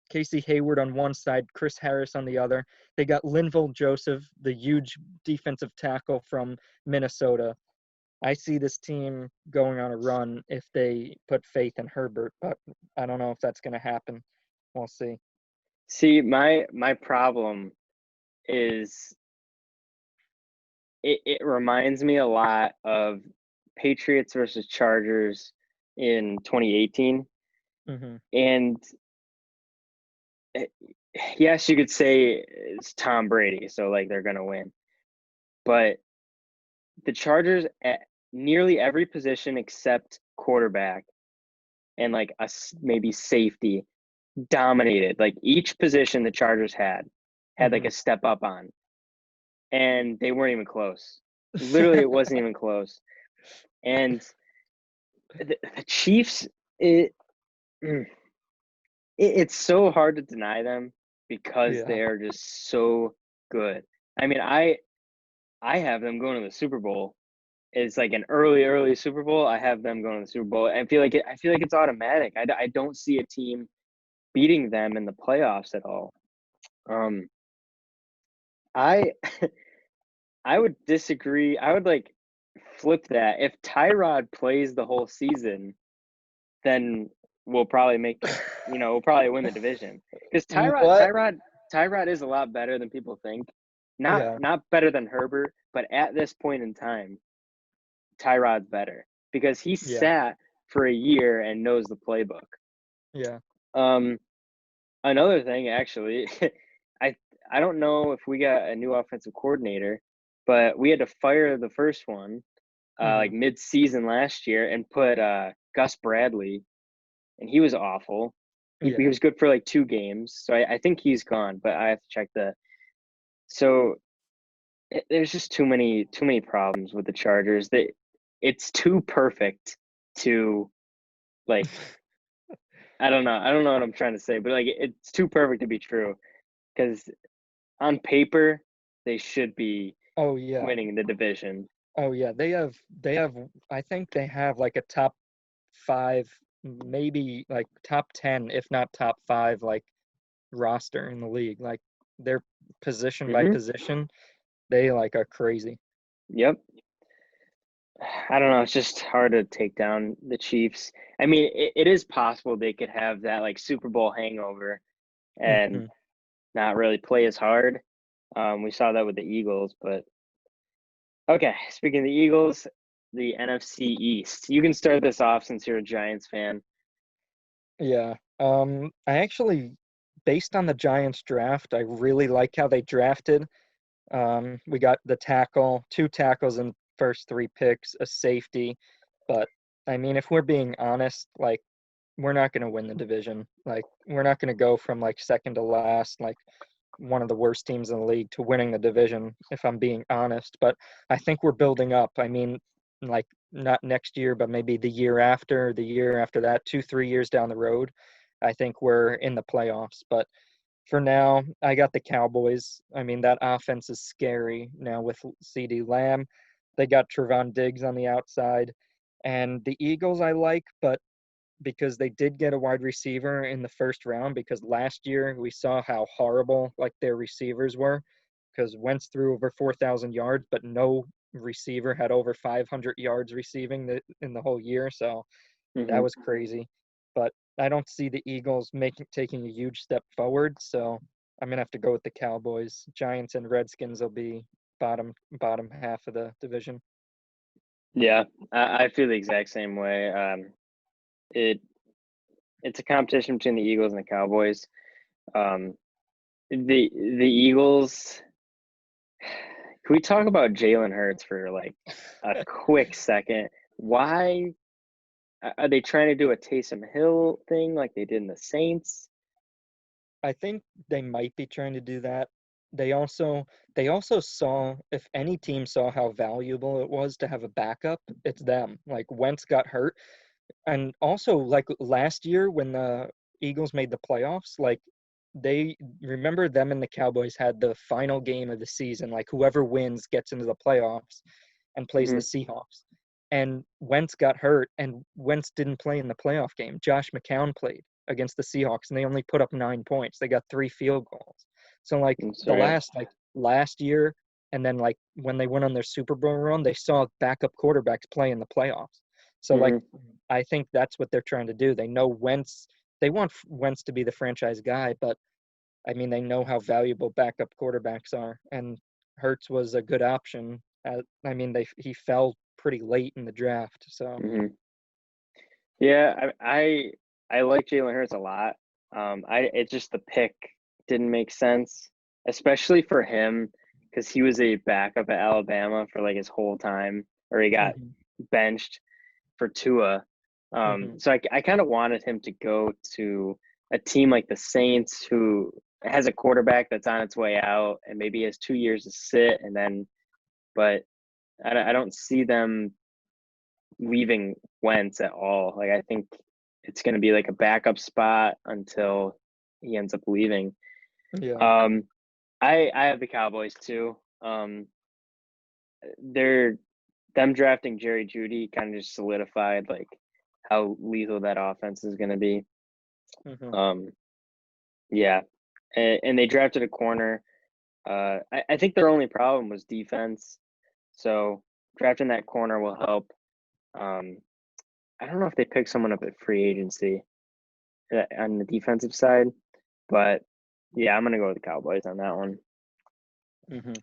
Casey Hayward on one side, Chris Harris on the other. They got Linval Joseph, the huge defensive tackle from Minnesota. I see this team going on a run if they put faith in Herbert, but I don't know if that's going to happen. We'll see. See, my problem is it reminds me a lot of Patriots versus Chargers in 2018. Hmm. And eh, yes, you could say it's Tom Brady, so like they're going to win. But the Chargers at nearly every position except quarterback and like maybe safety dominated. Like each position the Chargers had like Hmm. a step up on, and they weren't even close. Literally, it wasn't even close. And the Chiefs, mm, it's so hard to deny them because Yeah. they're just so good. I mean, I have them going to the Super Bowl. It's like an early Super Bowl. I have them going to the Super Bowl. I feel like it's automatic. I don't see a team beating them in the playoffs at all. Um, I I would disagree. I would like flip that. If Tyrod plays the whole season, then we'll probably we'll probably win the division. Because What? Tyrod is a lot better than people think. Yeah. Not better than Herbert, but at this point in time, Tyrod's better because he Yeah. sat for a year and knows the playbook. Yeah. Um, Another thing, actually, I I don't know if we got a new offensive coordinator, but we had to fire the first one Hmm. like mid-season last year and put Gus Bradley, and he was awful. He Yeah. was good for like 2 games, so I think he's gone. But I have to check the. So there's just too many problems with the Chargers. That it's too perfect to like. I don't know. I don't know what I'm trying to say, but like it's too perfect to be true because on paper they should be. Oh yeah. winning the division. Oh yeah. They have I think they have like a top 5, maybe like top 10, if not top 5, like roster in the league. Like they're position by Hmm. position, they like are crazy. Yep. I don't know. It's just hard to take down the Chiefs. I mean, it is possible they could have that like Super Bowl hangover and Hmm. not really play as hard. We saw that with the Eagles, but okay. Speaking of the Eagles, the NFC East. You can start this off since you're a Giants fan. Yeah. I actually, based on the Giants draft, I really like how they drafted. We got the tackle, 2 tackles in first 3 picks, a safety. But I mean, if we're being honest, like we're not going to win the division. Like we're not going to go from like second to last, like one of the worst teams in the league, to winning the division, if I'm being honest. But I think we're building up. I mean, like not next year, but maybe the year after that, 2, 3 years down the road, I think we're in the playoffs. But for now, I got the Cowboys. I mean, that offense is scary now with CD Lamb. They got Trevon Diggs on the outside. And the Eagles I like, but because they did get a wide receiver in the first round, because last year we saw how horrible like their receivers were, because Wentz threw over 4,000 yards, but no receiver had over 500 yards receiving in the whole year. So that Hmm. was crazy. But I don't see the Eagles taking a huge step forward. So I'm gonna have to go with the Cowboys. Giants and Redskins will be bottom half of the division. Yeah, I feel the exact same way. It it's a competition between the Eagles and the Cowboys. Um, the Eagles. Can we talk about Jalen Hurts for like a quick second? Why are they trying to do a Taysom Hill thing like they did in the Saints? I think they might be trying to do that. They also they also saw, if any team saw how valuable it was to have a backup, it's them. Like Wentz got hurt, and also like last year when the Eagles made the playoffs, like they remember them and the Cowboys had the final game of the season. Like whoever wins gets into the playoffs and plays the Hmm. Seahawks. And Wentz got hurt, and Wentz didn't play in the playoff game. Josh McCown played against the Seahawks, and they only put up 9 points. They got 3 field goals. So like That's the right. last year, and then like when they went on their Super Bowl run, they saw backup quarterbacks play in the playoffs. So like Hmm. I think that's what they're trying to do. They know Wentz. They want Wentz to be the franchise guy, but I mean they know how valuable backup quarterbacks are, and Hurts was a good option. I mean he fell pretty late in the draft, so. Hmm. Yeah, I like Jalen Hurts a lot. I it's just the pick didn't make sense, especially for him because he was a backup at Alabama for like his whole time, or he got Hmm. benched for Tua. Hmm. So I kind of wanted him to go to a team like the Saints, who has a quarterback that's on its way out and maybe has 2 years to sit, and then, but I don't see them leaving Wentz at all. Like I think it's going to be like a backup spot until he ends up leaving. Yeah. Um, I have the Cowboys too. They're them drafting Jerry Judy kind of just solidified like how lethal that offense is going to be. Hmm. Um, yeah, and they drafted a corner. I think their only problem was defense, so drafting that corner will help. Um, I don't know if they picked someone up at free agency on the defensive side, but yeah, I'm gonna go with the Cowboys on that one. Hmm.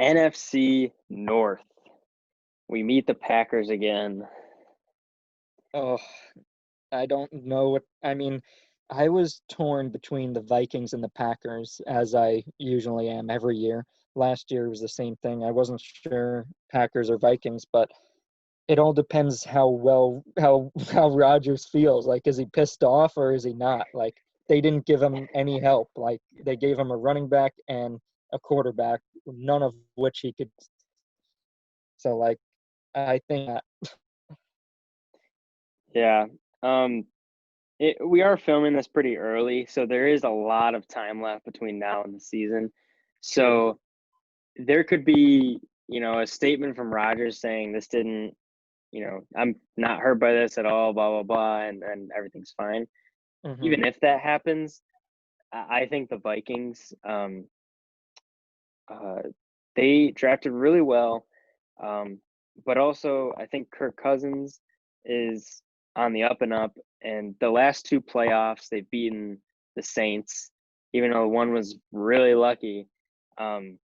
NFC North. We meet the Packers again. Oh, I don't know what I mean. I was torn between the Vikings and the Packers, as I usually am every year. Last year was the same thing. I wasn't sure Packers or Vikings, but it all depends how Rodgers feels. Like, is he pissed off or is he not? Like, they didn't give him any help. Like, they gave him a running back and a quarterback, none of which he could. So, like, I think that. Yeah. Um, we are filming this pretty early, so there is a lot of time left between now and the season. True. So there could be, a statement from Rodgers saying this didn't, I'm not hurt by this at all, blah blah blah, and everything's fine. Mhm. Even if that happens, I think the Vikings, uh, they drafted really well, um, but also I think Kirk Cousins is on the up and up. And the last two playoffs, they've beaten the Saints, even though one was really lucky. Um,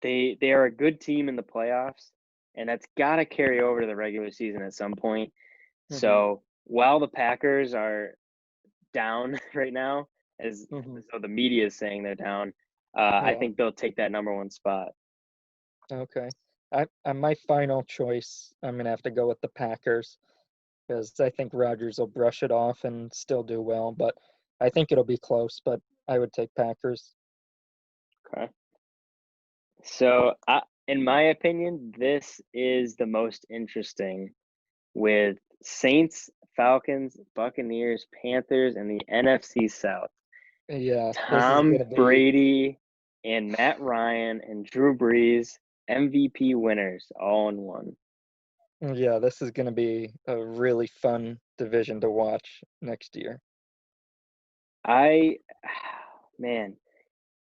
they are a good team in the playoffs, and that's got to carry over to the regular season at some point. Mhm. So while the Packers are down right now, Mhm. as though the media is saying they're down, I Yeah. think they'll take that number one spot. Okay. My final choice, I'm gonna have to go with the Packers because I think Rodgers will brush it off and still do well, but I think it'll be close, but I would take Packers. Okay. So, in my opinion, this is the most interesting with Saints, Falcons, Buccaneers, Panthers, and the NFC South. Yeah, this is Tom gonna be Brady and Matt Ryan and Drew Brees, MVP winners, all in one. yeah, this is gonna be a really fun division to watch next year. I, man,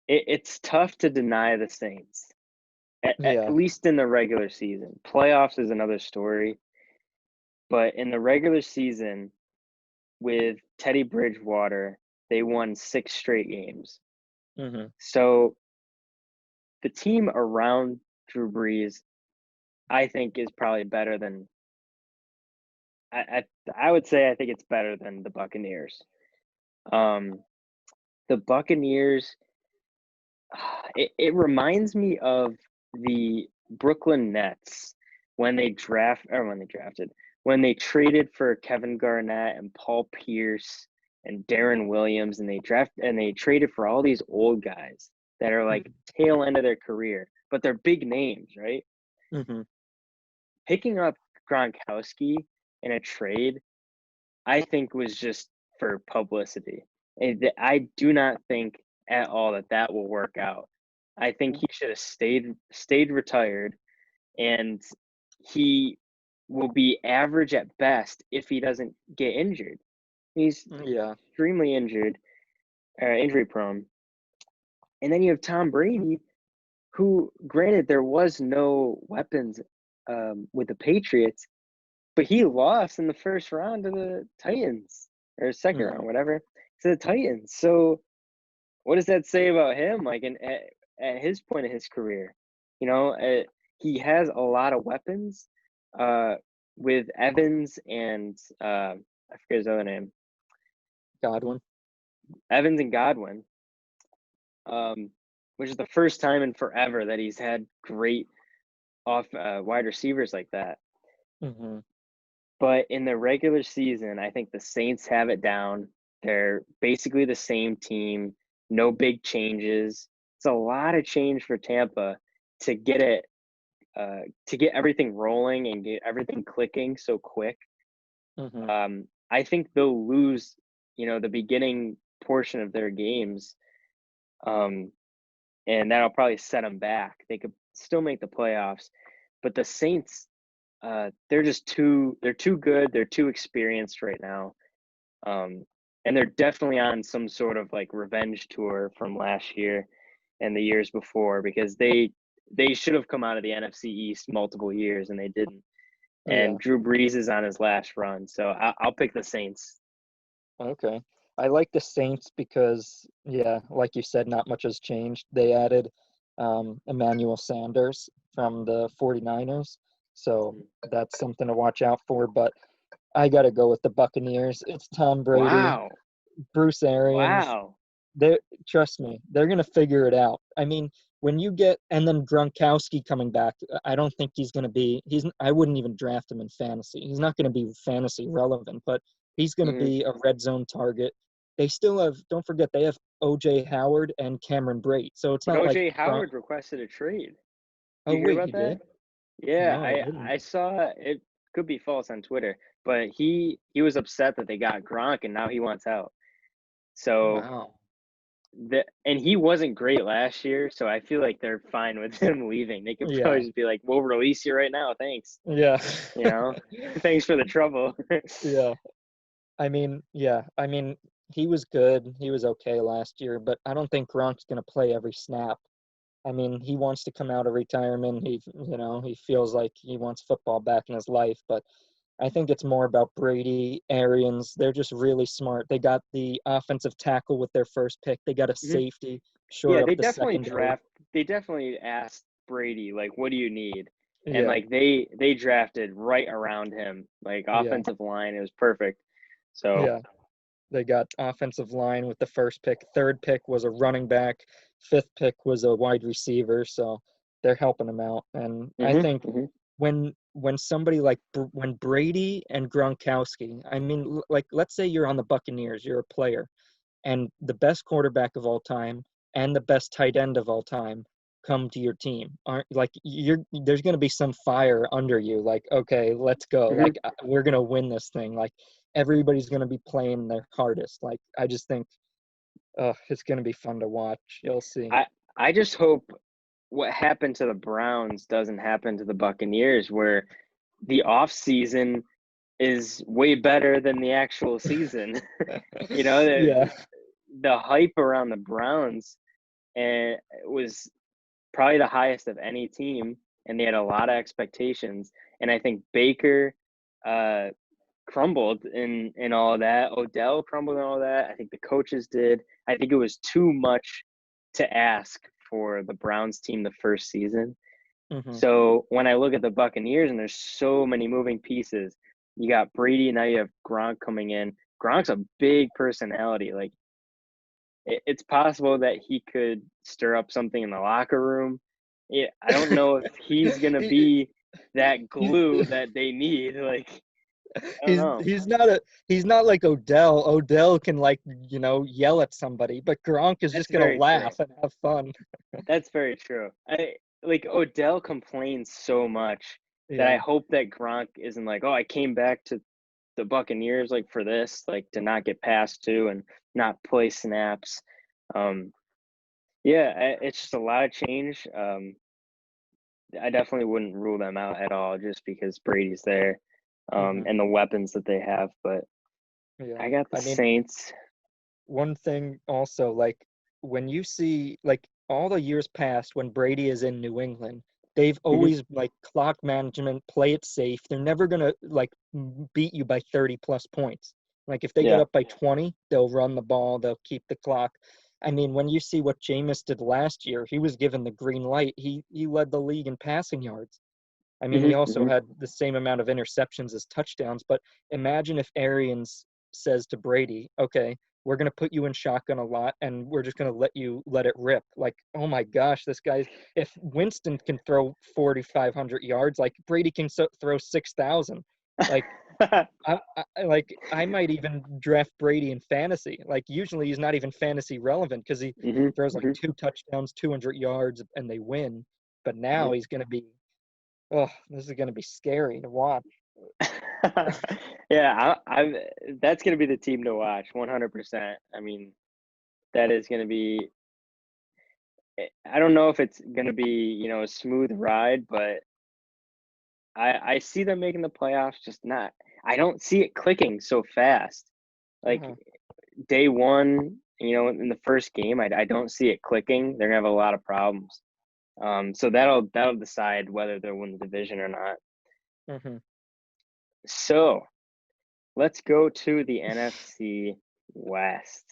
it's tough to deny the Saints, at Yeah. least in the regular season. Playoffs is another story, but in the regular season, with Teddy Bridgewater, they won 6 straight games. Mhm. So, the team around Drew Brees, I think, is probably better than I would say I think it's better than the Buccaneers. Um, the Buccaneers, it reminds me of the Brooklyn Nets when they traded for Kevin Garnett and Paul Pierce and Darren Williams, and they traded for all these old guys that are like Mhm. tail end of their career, but they're big names, right? Mhm. Picking up Gronkowski in a trade, I think, was just for publicity. And I do not think at all that that will work out. I think he should have stayed retired, and he will be average at best if he doesn't get injured. He's Yeah. extremely injury prone. And then you have Tom Brady, who, granted, there was no weapons with the Patriots, but he lost in the first round to the Titans, or second Mhm. round, whatever, to the Titans. So what does that say about him? Like at his point in his career, you know, uh, he has a lot of weapons uh, with Evans and I forget his other name, Godwin. Evans and Godwin, um, which is the first time in forever that he's had great off wide receivers like that. Mhm. But in the regular season, I think the Saints have it down. They're basically the same team, no big changes. It's a lot of change for Tampa to get it to get everything rolling and get everything clicking so quick. Mhm. I think they'll lose, the beginning portion of their games, um, and that'll probably set them back. They could still make the playoffs, but the Saints, they're too good. They're too experienced right now. And they're definitely on some sort of like revenge tour from last year and the years before, because they should have come out of the NFC East multiple years and they didn't. Yeah. And Drew Brees is on his last run, so I'll pick the Saints. Okay. I like the Saints because, yeah, like you said, not much has changed. They added Emmanuel Sanders from the 49ers. So that's something to watch out for. But I got to go with the Buccaneers. It's Tom Brady, Wow, Bruce Arians. wow. They trust me, they're gonna figure it out. I mean, when you get and then Gronkowski coming back, I don't think he's gonna be. I wouldn't even draft him in fantasy. He's not gonna be fantasy relevant, but he's gonna Hmm. be a red zone target. They still have. Don't forget, they have O.J. Howard and Cameron Brate. So it's But not like OJ Gronk. Howard requested a trade. Oh You hear wait, he about that? did? Yeah, No, I I didn't. saw it. Could be false on Twitter, but he was upset that they got Gronk and now he wants out. So Wow. and he wasn't great last year, so I feel like they're fine with him leaving. They could Yeah. probably just be like, "We'll release you right now, thanks." Yeah. You know, thanks for the trouble. Yeah. I mean, he was good. He was okay last year, but I don't think Gronk's gonna play every snap. I mean, he wants to come out of retirement. He feels like he wants football back in his life, but I think it's more about Brady, Arians. They're just really smart. They got the offensive tackle with their first pick. They got a Mhm. safety, shore Yeah, up the secondary. they definitely asked Brady, like, "What do you need?" And, Yeah, like, they drafted right around him, like, yeah, offensive line, it was perfect. So yeah. They got offensive line with the first pick. Third pick was a running back. Fifth pick was a wide receiver. So they're helping him out. And I mhm, think mhm. when somebody like when Brady and Gronkowski, I mean, like let's say you're on the Buccaneers, you're a player, and the best quarterback of all time and the best tight end of all time come to your team, aren't like you're there's going to be some fire under you, like, okay, let's go, Mhm. like we're going to win this thing, like everybody's going to be playing their hardest. Like I just think it's going to be fun to watch. You'll see. I I just hope what happened to the Browns doesn't happen to the Buccaneers, where the off season is way better than the actual season. You know, Yeah. the hype around the Browns and was probably the highest of any team, and they had a lot of expectations. And I think Baker uh, crumbled in all of that. Odell crumbled in all of that. I think the coaches did. I think it was too much to ask for the Browns team the first season. Hmm. So when I look at the Buccaneers and there's so many moving pieces, you got Brady, now you have Gronk coming in. Gronk's a big personality. Like it's possible that he could stir up something in the locker room. Yeah, I don't know if he's gonna he, be that he's glue that they need. Like I don't he's know. he's not like Odell. Odell can, like, yell at somebody, but Gronk is That's just gonna very true. laugh and have fun. That's very true. I like Odell complains so much that I Yeah. hope that Gronk isn't like, oh, I came back to the Buccaneers like for this, like to not get passed to and not play snaps. Um, yeah, it's just a lot of change. I definitely wouldn't rule them out at all just because Brady's there, Hmm. and the weapons that they have. But Yeah. I got the I mean, Saints. one thing also, like when you see like all the years past when Brady is in New England, they've Hmm. always like clock management, play it safe. They're never gonna like beat you by 30 plus points. Like if they get Yeah. up by 20, they'll run the ball, they'll keep the clock. I mean, when you see what Jameis did last year, he was given the green light. He led the league in passing yards. I mean, Hmm. he also Hmm. had the same amount of interceptions as touchdowns, but imagine if Arians says to Brady, okay, we're going to put you in shotgun a lot and we're just going to let you let it rip. Like, oh my gosh, this guy's, if Winston can throw 4,500 yards, like Brady can throw 6,000. Like, I might even draft Brady in fantasy. Like, usually he's not even fantasy relevant because he Hmm. throws like Hmm. 2 touchdowns, 200 yards, and they win. But now Hmm. he's going to be, oh, this is gonna be scary to watch. Yeah, that's gonna be the team to watch, 100%. I mean, that is gonna be. I don't know if it's gonna be a smooth ride, but I see them making the playoffs. Just not. I don't see it clicking so fast. Like Uh-huh. day one, in the first game, I don't see it clicking. They're gonna have a lot of problems. So that'll decide whether they'll win the division or not. Hmm. So let's go to the NFC West.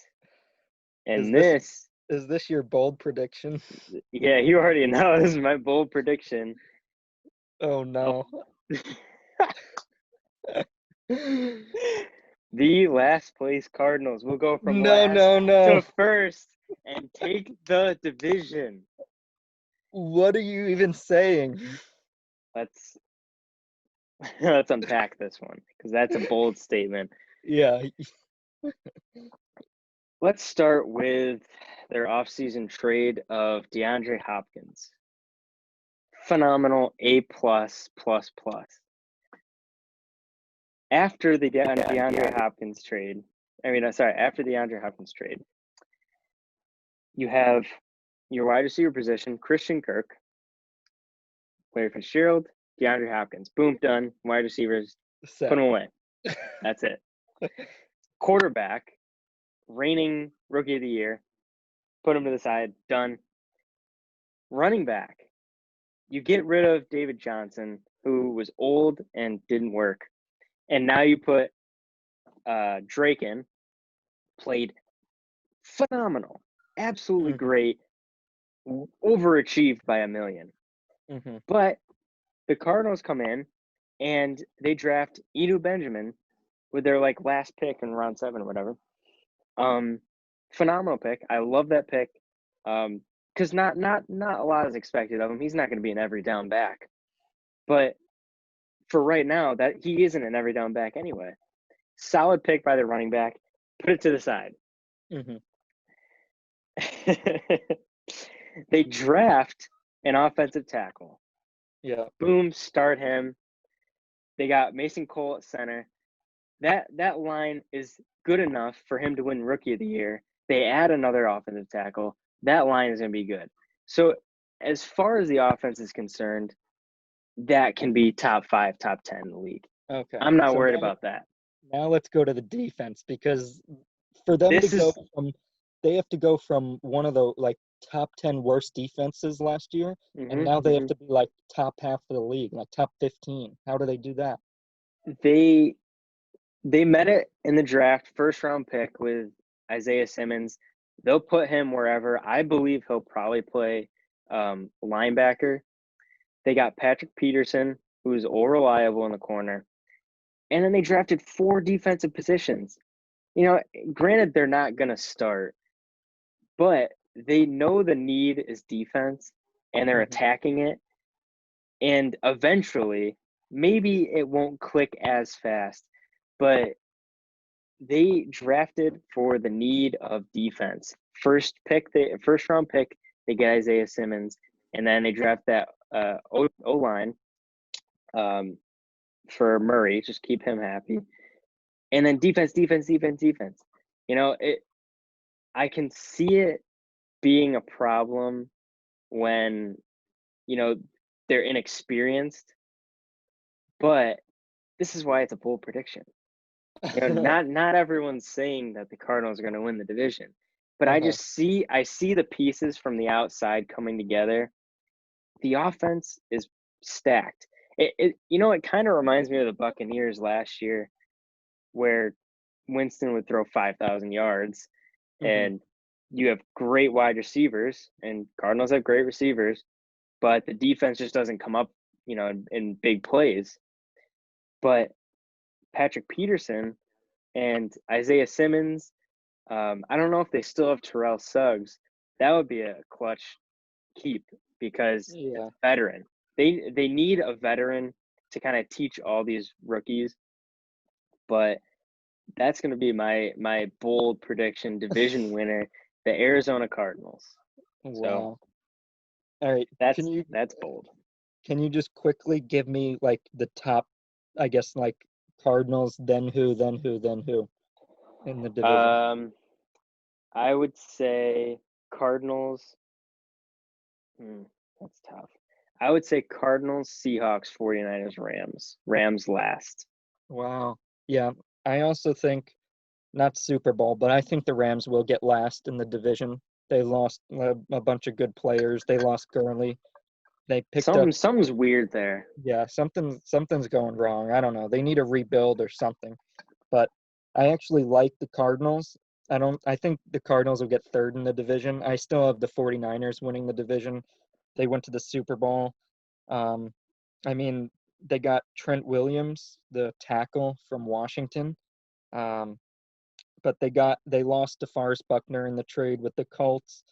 Is And this this, is this your bold prediction? yeah, you already know this is my bold prediction. Oh Oh, no. the last place Cardinals will go from No, last no, no. to first and take the division. What are you even saying? Let's let's unpack this one because that's a bold statement. Yeah. Let's start with their offseason trade of DeAndre Hopkins. Phenomenal, A plus plus plus. After the Yeah, and DeAndre DeAndre. Hopkins trade, I mean, sorry, after the DeAndre Hopkins trade, You have your wide receiver position, Christian Kirk, Larry Fitzgerald, DeAndre Hopkins. Boom, done. Wide receivers, put Set. them away. That's it. Quarterback, reigning rookie of the year, put him to the side, done. Running back, you get rid of David Johnson, who was old and didn't work. And now you put Drake in, played phenomenal, absolutely Mhm, great, overachieved by a million. mhm, But the Cardinals come in and they draft Enu Benjamin with their like last pick in round 7 or whatever. Um, Phenomenal pick. I love that pick. Because not a lot is expected of him. He's not going to be an every down back, but for right now, that he isn't an every down back anyway. Solid pick by the running back. Put it to the side. mhm. They draft an offensive tackle. Yeah. Boom, start him. They got Mason Cole at center. That line is good enough for him to win Rookie of the Year. They add another offensive tackle. That line is going to be good. So as far as the offense is concerned, that can be top 5, top 10 in the league. Okay. I'm not So worried now about that. now let's go to the defense because for them to This go is from they have to go from one of the like top 10 worst defenses last year and mhm, now they have mhm. to be like top half of the league, like top 15. How do they do that? They they met it in the draft, first round pick with Isaiah Simmons. They'll put him wherever. I believe he'll probably play linebacker. They got Patrick Peterson, who's all reliable in the corner. And then they drafted 4 defensive positions. You know, granted, they're not going to start, but they know the need is defense and they're Mhm, attacking it. And eventually, maybe it won't click as fast, but they drafted for the need of defense. First round pick, they get Isaiah Simmons, and then they draft that O line um, for Murray, just keep him happy, and then defense, defense, defense, defense. You know, it. I can see it being a problem when you know they're inexperienced, but this is why it's a bold prediction. You know, not everyone's saying that the Cardinals are going to win the division, but uh-huh. I see the pieces from the outside coming together. The offense is stacked. It kind of reminds me of the Buccaneers last year, where Winston would throw 5,000 yards, Mhm, and you have great wide receivers, and Cardinals have great receivers, but the defense just doesn't come up, in big plays. But Patrick Peterson and Isaiah Simmons. I don't know if they still have Terrell Suggs. That would be a clutch keep because it's yeah. a veteran. They need a veteran to kind of teach all these rookies. But that's going to be my bold prediction: division winner, the Arizona Cardinals. So Wow. All right. Can that's you that's bold. can you just quickly give me like the top, I guess like Cardinals, then who, then who, then who in the division? Um, I would say Cardinals. Hmm, that's tough. I would say Cardinals, Seahawks, 49ers, Rams. Rams last. Wow. Yeah. I also think not Super Bowl, but I think the Rams will get last in the division. They lost a bunch of good players. They lost Gurley. They picked up, Something's weird there. yeah, something's going wrong. I don't know. They need a rebuild or something. But I actually like the Cardinals. I think the Cardinals will get third in the division. I still have the 49ers winning the division. They went to the Super Bowl. Um, I mean, they got Trent Williams, the tackle from Washington. Um, but they lost DeForest Buckner in the trade with the Colts.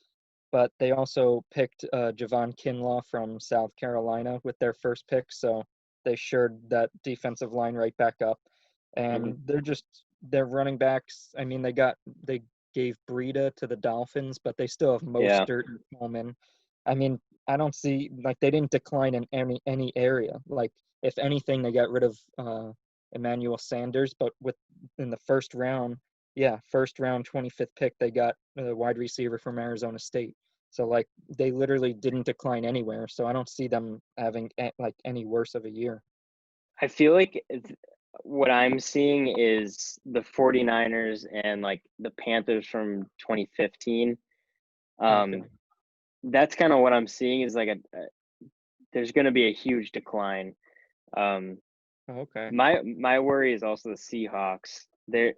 But they also picked Javon Kinlaw from South Carolina with their first pick, so they shored that defensive line right back up. Hmm. And their running backs. I mean, they gave Breida to the Dolphins, but they still have Yeah. Mostert and Coleman. I mean, I don't see like they didn't decline in any area. Like if anything, they got rid of Emmanuel Sanders, but in the first round yeah, first round 25th pick, they got a wide receiver from Arizona State. So like they literally didn't decline anywhere. So I don't see them having like any worse of a year. I feel like what I'm seeing is the 49ers and like the Panthers from 2015. Okay. That's kind of what I'm seeing is like there's going to be a huge decline. Um, Okay. my worry is also the Seahawks. They're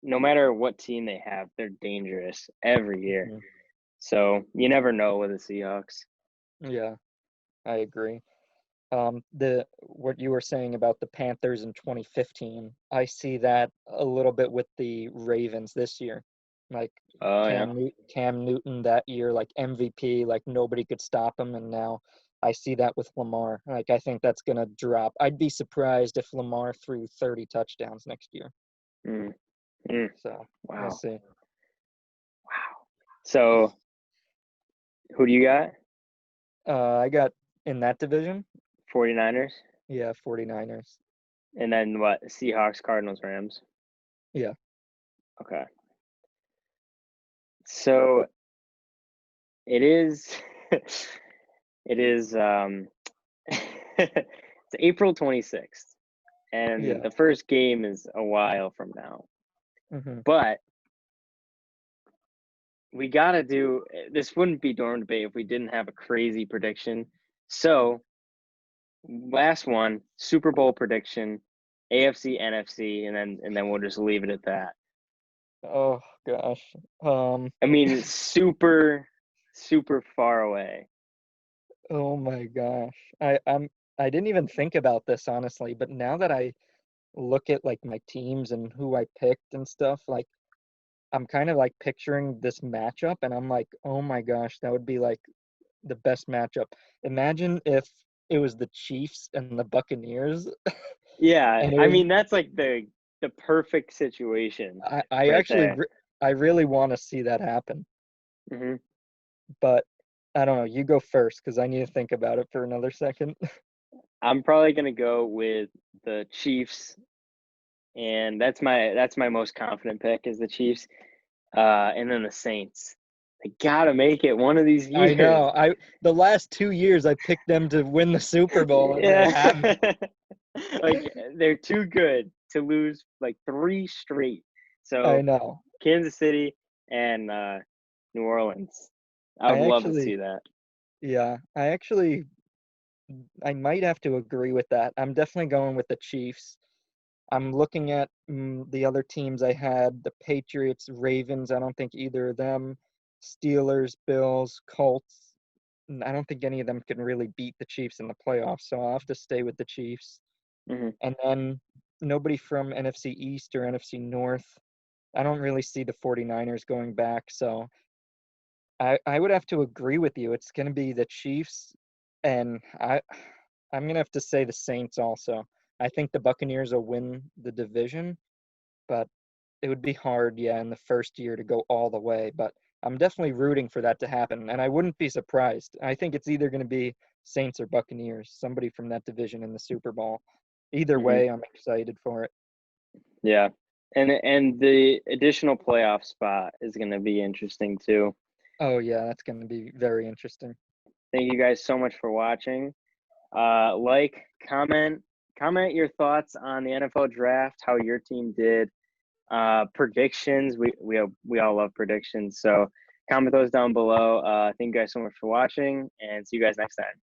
no matter what team they have, they're dangerous every year. Mhm. So you never know with the Seahawks. Yeah, I agree. The what you were saying about the Panthers in 2015, I see that a little bit with the Ravens this year. Like Oh yeah. Cam Newton that year, like MVP, like nobody could stop him, and now I see that with Lamar. Like I think that's gonna drop. I'd be surprised if Lamar threw 30 touchdowns next year. Mm, mm, So we'll wow. see. Wow. So who do you got? I got in that division, 49ers. yeah, 49ers. And then what? Seahawks, Cardinals, Rams. Yeah, Okay. So it is it is it's April 26th and yeah. the first game is a while from now. Hmm. But we got to do this wouldn't be dorm debate if we didn't have a crazy prediction. So, last one, Super Bowl prediction, AFC, NFC, and then we'll just leave it at that. Oh gosh. I mean, super far away. Oh my gosh. I didn't even think about this honestly, but now that I look at like my teams and who I picked and stuff, like I'm kind of like picturing this matchup and I'm like, "Oh my gosh, that would be like the best matchup." Imagine if it was the Chiefs and the Buccaneers Yeah, and it I was mean that's like the perfect situation I right actually there. I really want to see that happen, Hmm. but I don't know, you go first because I need to think about it for another second. I'm probably gonna go with the Chiefs, and that's my most confident pick is the Chiefs. And then the Saints. They gotta make it one of these I years. know. The last 2 years I picked them to win the Super Bowl and they Yeah. haven't. Like they're too good to lose like three straight. I So know. Kansas City and New Orleans. I I would love to actually, see that. yeah, I might have to agree with that. I'm definitely going with the Chiefs. I'm looking at the other teams I had, the Patriots, Ravens. I don't think either of them, Steelers, Bills, Colts. I don't think any of them can really beat the Chiefs in the playoffs, so I'll have to stay with the Chiefs. Hmm. And then nobody from NFC East or NFC North. I don't really see the 49ers going back, so I would have to agree with you. It's going to be the Chiefs, and I'm going to have to say the Saints also. I think the Buccaneers will win the division, but it would be hard, yeah, in the first year to go all the way. But I'm definitely rooting for that to happen, and I wouldn't be surprised. I think it's either going to be Saints or Buccaneers, somebody from that division in the Super Bowl. Either Hmm. way, I'm excited for it. Yeah. And the additional playoff spot is gonna be interesting too. Oh yeah, that's going to be very interesting. Thank you guys so much for watching. Like, comment your thoughts on the NFL draft, how your team did. Predictions. We all love predictions. So comment those down below. Thank you guys so much for watching, and see you guys next time.